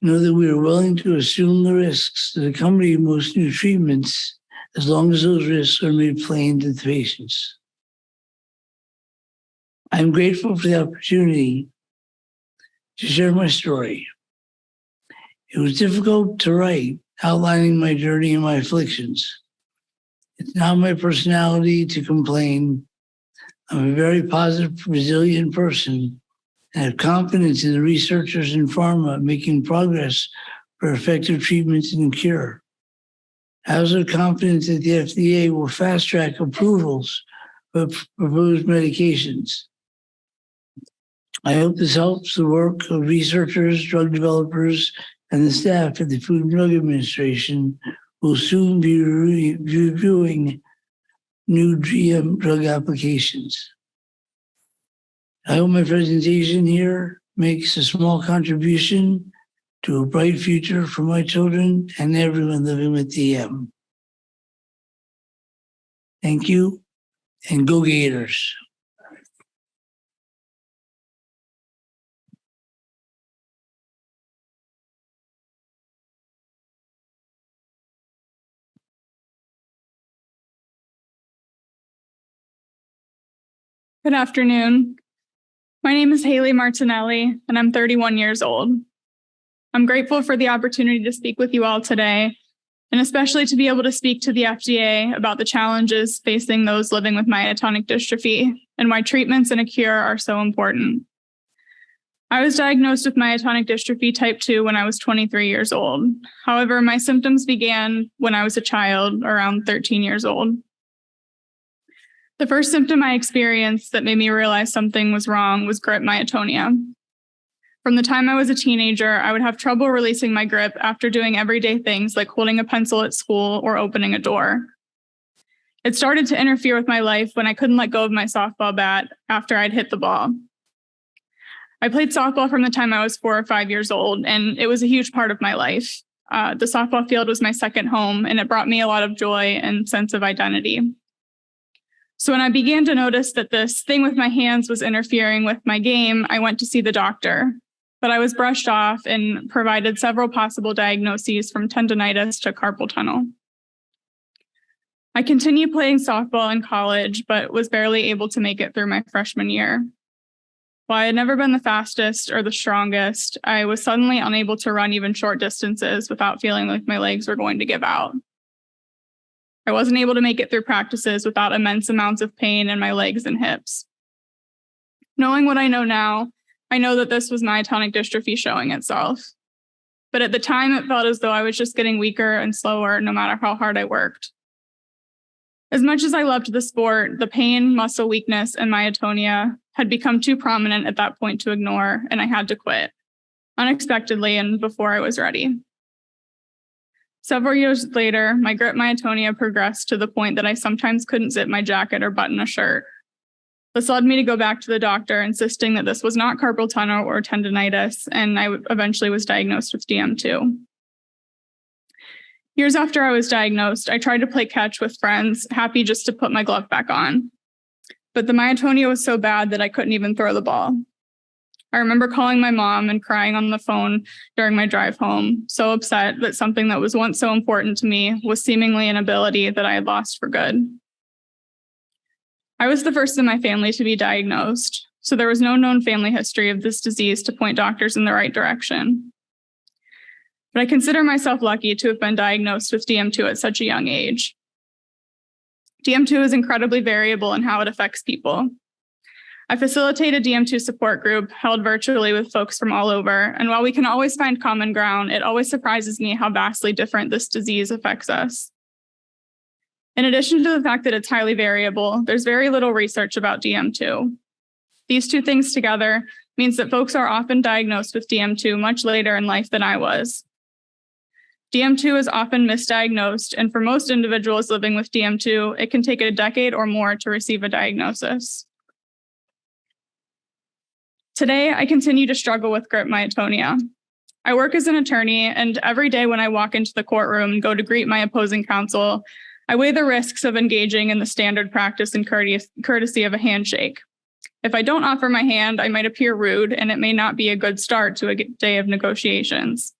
Know that we are willing to assume the risks that accompany most new treatments as long as those risks are made plain to the patients. I'm grateful for the opportunity to share my story. It was difficult to write, outlining my journey and my afflictions. It's not my personality to complain. I'm a very positive, resilient person and have confidence in the researchers in pharma making progress for effective treatments and cure. I also have confidence that the FDA will fast-track approvals for proposed medications. I hope this helps the work of researchers, drug developers, and the staff at the Food and Drug Administration will soon be reviewing new GM drug applications. I hope my presentation here makes a small contribution to a bright future for my children and everyone living with DM. Thank you, and go Gators. Good afternoon. My name is Haley Martinelli, and I'm 31 years old. I'm grateful for the opportunity to speak with you all today, and especially to be able to speak to the FDA about the challenges facing those living with myotonic dystrophy and why treatments and a cure are so important. I was diagnosed with myotonic dystrophy type 2 when I was 23 years old. However, my symptoms began when I was a child, around 13 years old. The first symptom I experienced that made me realize something was wrong was grip myotonia. From the time I was a teenager, I would have trouble releasing my grip after doing everyday things like holding a pencil at school or opening a door. It started to interfere with my life when I couldn't let go of my softball bat after I'd hit the ball. I played softball from the time I was 4 or 5 years old, and it was a huge part of my life. The softball field was my second home, and it brought me a lot of joy and sense of identity. So when I began to notice that this thing with my hands was interfering with my game, I went to see the doctor, but I was brushed off and provided several possible diagnoses from tendonitis to carpal tunnel. I continued playing softball in college, but was barely able to make it through my freshman year. While I had never been the fastest or the strongest, I was suddenly unable to run even short distances without feeling like my legs were going to give out. I wasn't able to make it through practices without immense amounts of pain in my legs and hips. Knowing what I know now, I know that this was myotonic dystrophy showing itself. But at the time, it felt as though I was just getting weaker and slower no matter how hard I worked. As much as I loved the sport, the pain, muscle weakness, and myotonia had become too prominent at that point to ignore, and I had to quit, unexpectedly and before I was ready. Several years later, my grip myotonia progressed to the point that I sometimes couldn't zip my jacket or button a shirt. This led me to go back to the doctor, insisting that this was not carpal tunnel or tendonitis, and I eventually was diagnosed with DM2. Years after I was diagnosed, I tried to play catch with friends, happy just to put my glove back on. But the myotonia was so bad that I couldn't even throw the ball. I remember calling my mom and crying on the phone during my drive home, so upset that something that was once so important to me was seemingly an ability that I had lost for good. I was the first in my family to be diagnosed, so there was no known family history of this disease to point doctors in the right direction. But I consider myself lucky to have been diagnosed with DM2 at such a young age. DM2 is incredibly variable in how it affects people. I facilitate a DM2 support group held virtually with folks from all over, and while we can always find common ground, it always surprises me how vastly different this disease affects us. In addition to the fact that it's highly variable, there's very little research about DM2. These two things together means that folks are often diagnosed with DM2 much later in life than I was. DM2 is often misdiagnosed, and for most individuals living with DM2, it can take a decade or more to receive a diagnosis. Today, I continue to struggle with grip myotonia. I work as an attorney, and every day when I walk into the courtroom and go to greet my opposing counsel, I weigh the risks of engaging in the standard practice and courtesy of a handshake. If I don't offer my hand, I might appear rude, and it may not be a good start to a day of negotiations.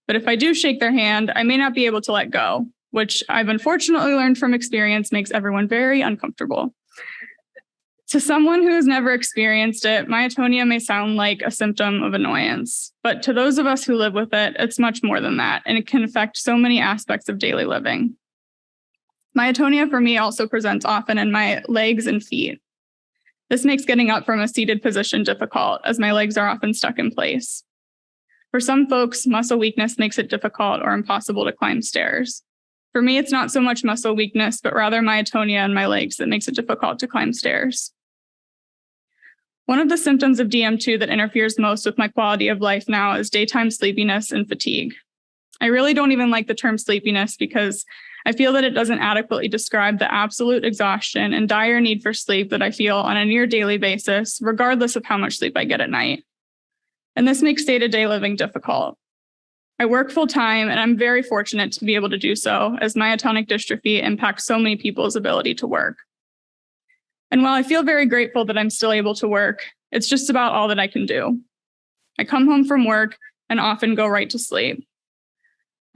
But if I do shake their hand, I may not be able to let go, which I've unfortunately learned from experience makes everyone very uncomfortable. To someone who has never experienced it, myotonia may sound like a symptom of annoyance, but to those of us who live with it, it's much more than that, and it can affect so many aspects of daily living. Myotonia for me also presents often in my legs and feet. This makes getting up from a seated position difficult, as my legs are often stuck in place. For some folks, muscle weakness makes it difficult or impossible to climb stairs. For me, it's not so much muscle weakness, but rather myotonia in my legs that makes it difficult to climb stairs. One of the symptoms of DM2 that interferes most with my quality of life now is daytime sleepiness and fatigue. I really don't even like the term sleepiness because I feel that it doesn't adequately describe the absolute exhaustion and dire need for sleep that I feel on a near daily basis, regardless of how much sleep I get at night. And this makes day-to-day living difficult. I work full-time, and I'm very fortunate to be able to do so, as myotonic dystrophy impacts so many people's ability to work. And while I feel very grateful that I'm still able to work, it's just about all that I can do. I come home from work and often go right to sleep.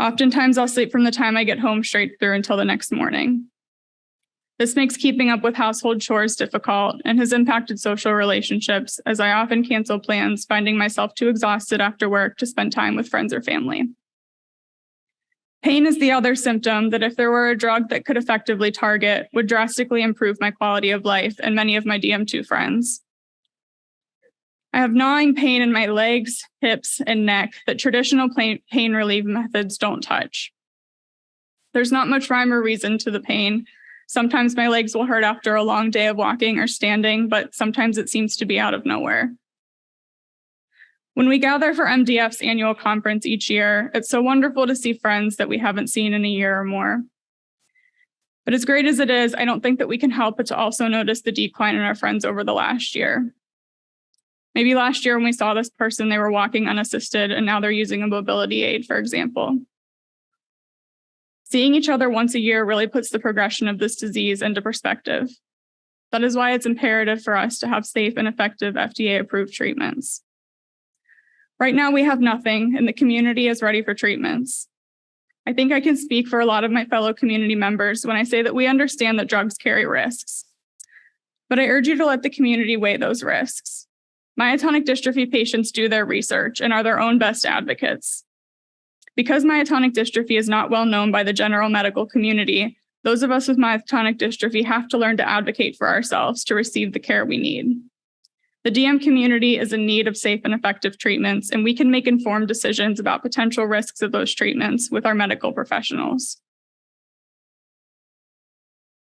Oftentimes, I'll sleep from the time I get home straight through until the next morning. This makes keeping up with household chores difficult and has impacted social relationships, as I often cancel plans, finding myself too exhausted after work to spend time with friends or family. Pain is the other symptom that, if there were a drug that could effectively target, would drastically improve my quality of life and many of my DM2 friends. I have gnawing pain in my legs, hips, and neck that traditional pain relief methods don't touch. There's not much rhyme or reason to the pain. Sometimes my legs will hurt after a long day of walking or standing, but sometimes it seems to be out of nowhere. When we gather for MDF's annual conference each year, it's so wonderful to see friends that we haven't seen in a year or more. But as great as it is, I don't think that we can help but to also notice the decline in our friends over the last year. Maybe last year when we saw this person, they were walking unassisted, and now they're using a mobility aid, for example. Seeing each other once a year really puts the progression of this disease into perspective. That is why it's imperative for us to have safe and effective FDA-approved treatments. Right now, we have nothing, and the community is ready for treatments. I think I can speak for a lot of my fellow community members when I say that we understand that drugs carry risks. But I urge you to let the community weigh those risks. Myotonic dystrophy patients do their research and are their own best advocates. Because myotonic dystrophy is not well known by the general medical community, those of us with myotonic dystrophy have to learn to advocate for ourselves to receive the care we need. The DM community is in need of safe and effective treatments, and we can make informed decisions about potential risks of those treatments with our medical professionals.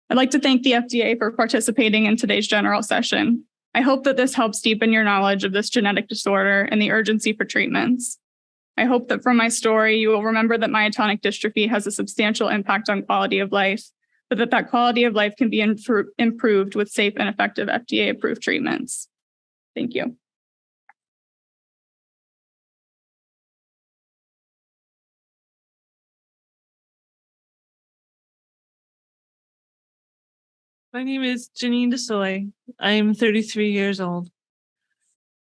I'd like to thank the FDA for participating in today's general session. I hope that this helps deepen your knowledge of this genetic disorder and the urgency for treatments. I hope that from my story, you will remember that myotonic dystrophy has a substantial impact on quality of life, but that quality of life can be improved with safe and effective FDA-approved treatments. Thank you. My name is Jeannine DeSoi. I am 33 years old.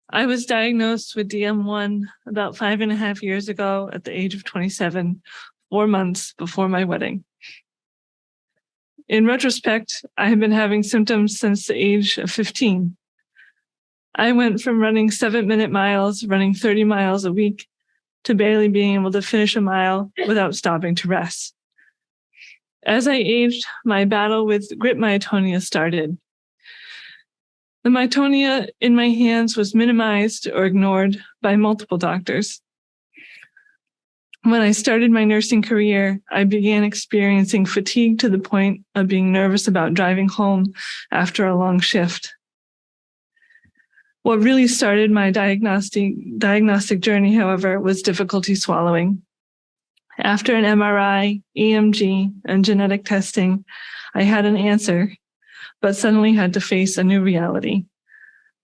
I was diagnosed with DM1 about 5.5 years ago at the age of 27, 4 months before my wedding. In retrospect, I have been having symptoms since the age of 15. I went from running 7-minute miles, running 30 miles a week, to barely being able to finish a mile without stopping to rest. As I aged, my battle with grip myotonia started. The myotonia in my hands was minimized or ignored by multiple doctors. When I started my nursing career, I began experiencing fatigue to the point of being nervous about driving home after a long shift. What really started my diagnostic journey, however, was difficulty swallowing. After an MRI, EMG, and genetic testing, I had an answer, but suddenly had to face a new reality,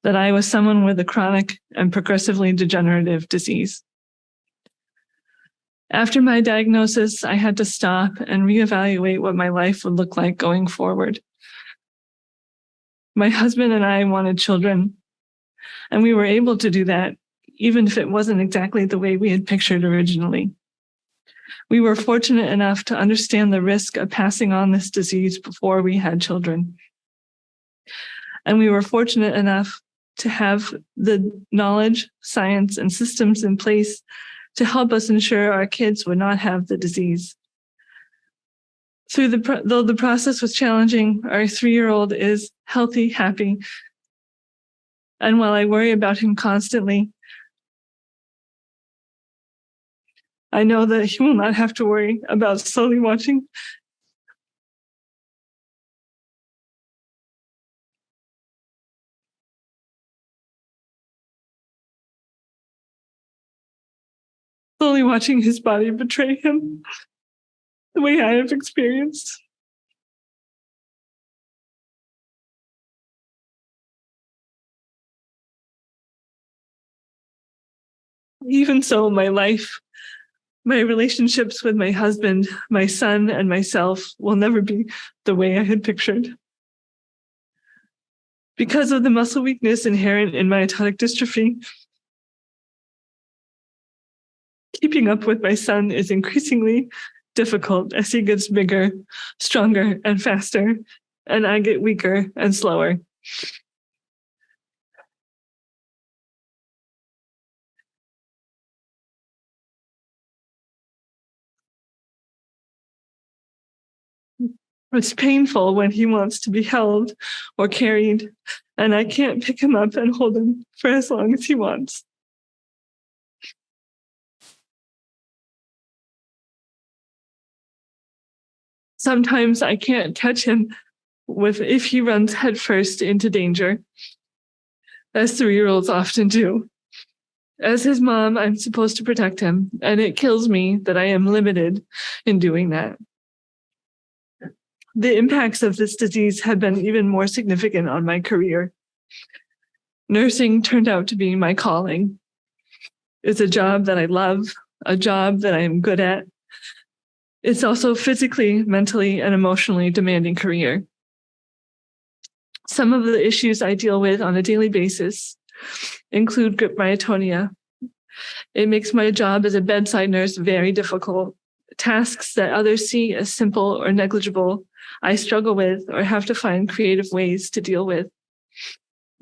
that I was someone with a chronic and progressively degenerative disease. After my diagnosis, I had to stop and reevaluate what my life would look like going forward. My husband and I wanted children, and we were able to do that, even if it wasn't exactly the way we had pictured originally. We were fortunate enough to understand the risk of passing on this disease before we had children. And we were fortunate enough to have the knowledge, science, and systems in place to help us ensure our kids would not have the disease. Though the process was challenging, our 3-year-old is healthy, happy, and while I worry about him constantly, I know that he will not have to worry about slowly watching his body betray him the way I have experienced. Even so, my life, my relationships with my husband, my son, and myself will never be the way I had pictured. Because of the muscle weakness inherent in myotonic dystrophy, keeping up with my son is increasingly difficult as he gets bigger, stronger, and faster, and I get weaker and slower. It's painful when he wants to be held or carried, and I can't pick him up and hold him for as long as he wants. Sometimes I can't catch him if he runs headfirst into danger, as 3-year-olds often do. As his mom, I'm supposed to protect him, and it kills me that I am limited in doing that. The impacts of this disease have been even more significant on my career. Nursing turned out to be my calling. It's a job that I love, a job that I am good at. It's also physically, mentally, and emotionally demanding career. Some of the issues I deal with on a daily basis include grip myotonia. It makes my job as a bedside nurse very difficult. Tasks that others see as simple or negligible, I struggle with or have to find creative ways to deal with.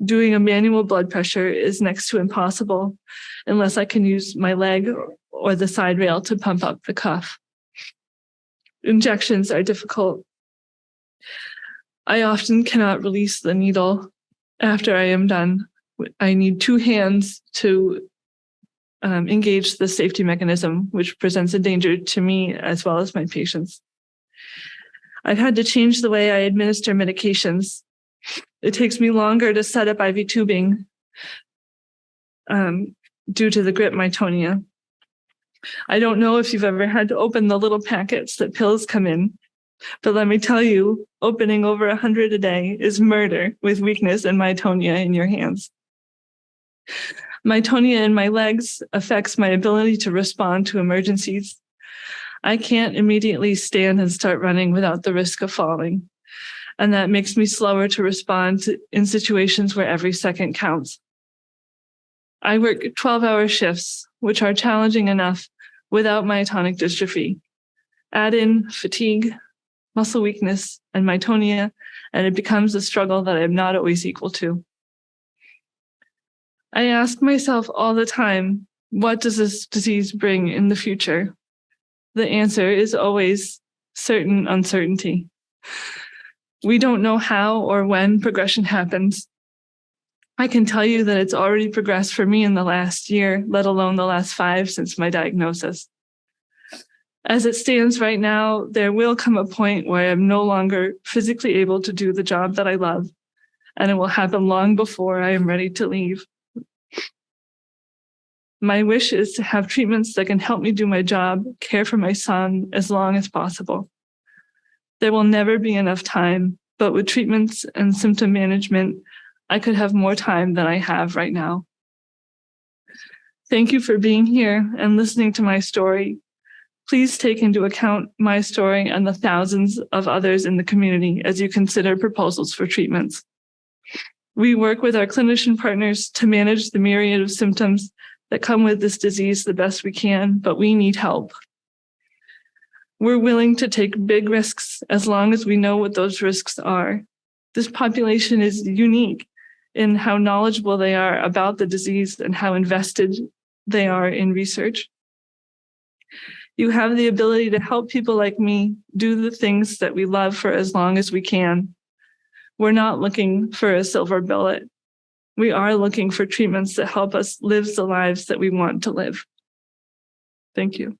Doing a manual blood pressure is next to impossible unless I can use my leg or the side rail to pump up the cuff. Injections are difficult. I often cannot release the needle after I am done. I need 2 hands to engage the safety mechanism, which presents a danger to me as well as my patients. I've had to change the way I administer medications. It takes me longer to set up IV tubing due to the grip myotonia. I don't know if you've ever had to open the little packets that pills come in, but let me tell you, opening over 100 a day is murder with weakness and myotonia in your hands. Myotonia in my legs affects my ability to respond to emergencies. I can't immediately stand and start running without the risk of falling, and that makes me slower to respond in situations where every second counts. I work 12-hour shifts, which are challenging enough without myotonic dystrophy. Add in fatigue, muscle weakness, and myotonia, and it becomes a struggle that I'm not always equal to. I ask myself all the time, what does this disease bring in the future? The answer is always certain uncertainty. We don't know how or when progression happens. I can tell you that it's already progressed for me in the last year, let alone the last 5 since my diagnosis. As it stands right now, there will come a point where I'm no longer physically able to do the job that I love, and it will happen long before I am ready to leave. My wish is to have treatments that can help me do my job, care for my son as long as possible. There will never be enough time, but with treatments and symptom management, I could have more time than I have right now. Thank you for being here and listening to my story. Please take into account my story and the thousands of others in the community as you consider proposals for treatments. We work with our clinician partners to manage the myriad of symptoms that come with this disease the best we can, but we need help. We're willing to take big risks as long as we know what those risks are. This population is unique in how knowledgeable they are about the disease and how invested they are in research. You have the ability to help people like me do the things that we love for as long as we can. We're not looking for a silver bullet. We are looking for treatments that help us live the lives that we want to live. Thank you.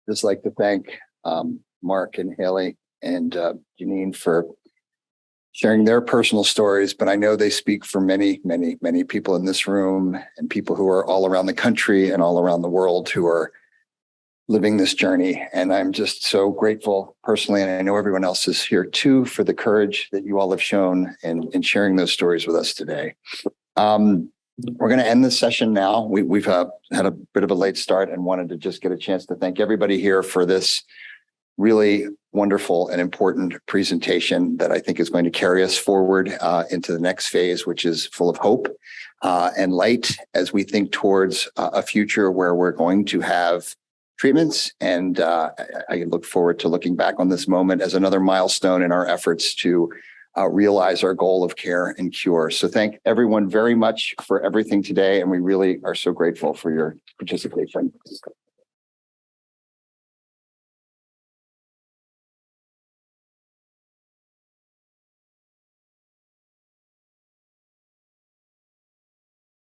Just like to thank Mark and Haley and Jeannine for sharing their personal stories, but I know they speak for many, many, many people in this room and people who are all around the country and all around the world who are living this journey. And I'm just so grateful personally, and I know everyone else is here too, for the courage that you all have shown in sharing those stories with us today. We're going to end this session now. We've had a bit of a late start and wanted to just get a chance to thank everybody here for this really wonderful and important presentation that I think is going to carry us forward into the next phase, which is full of hope and light as we think towards a future where we're going to have treatments. And I look forward to looking back on this moment as another milestone in our efforts to realize our goal of care and cure. So thank everyone very much for everything today. And we really are so grateful for your participation.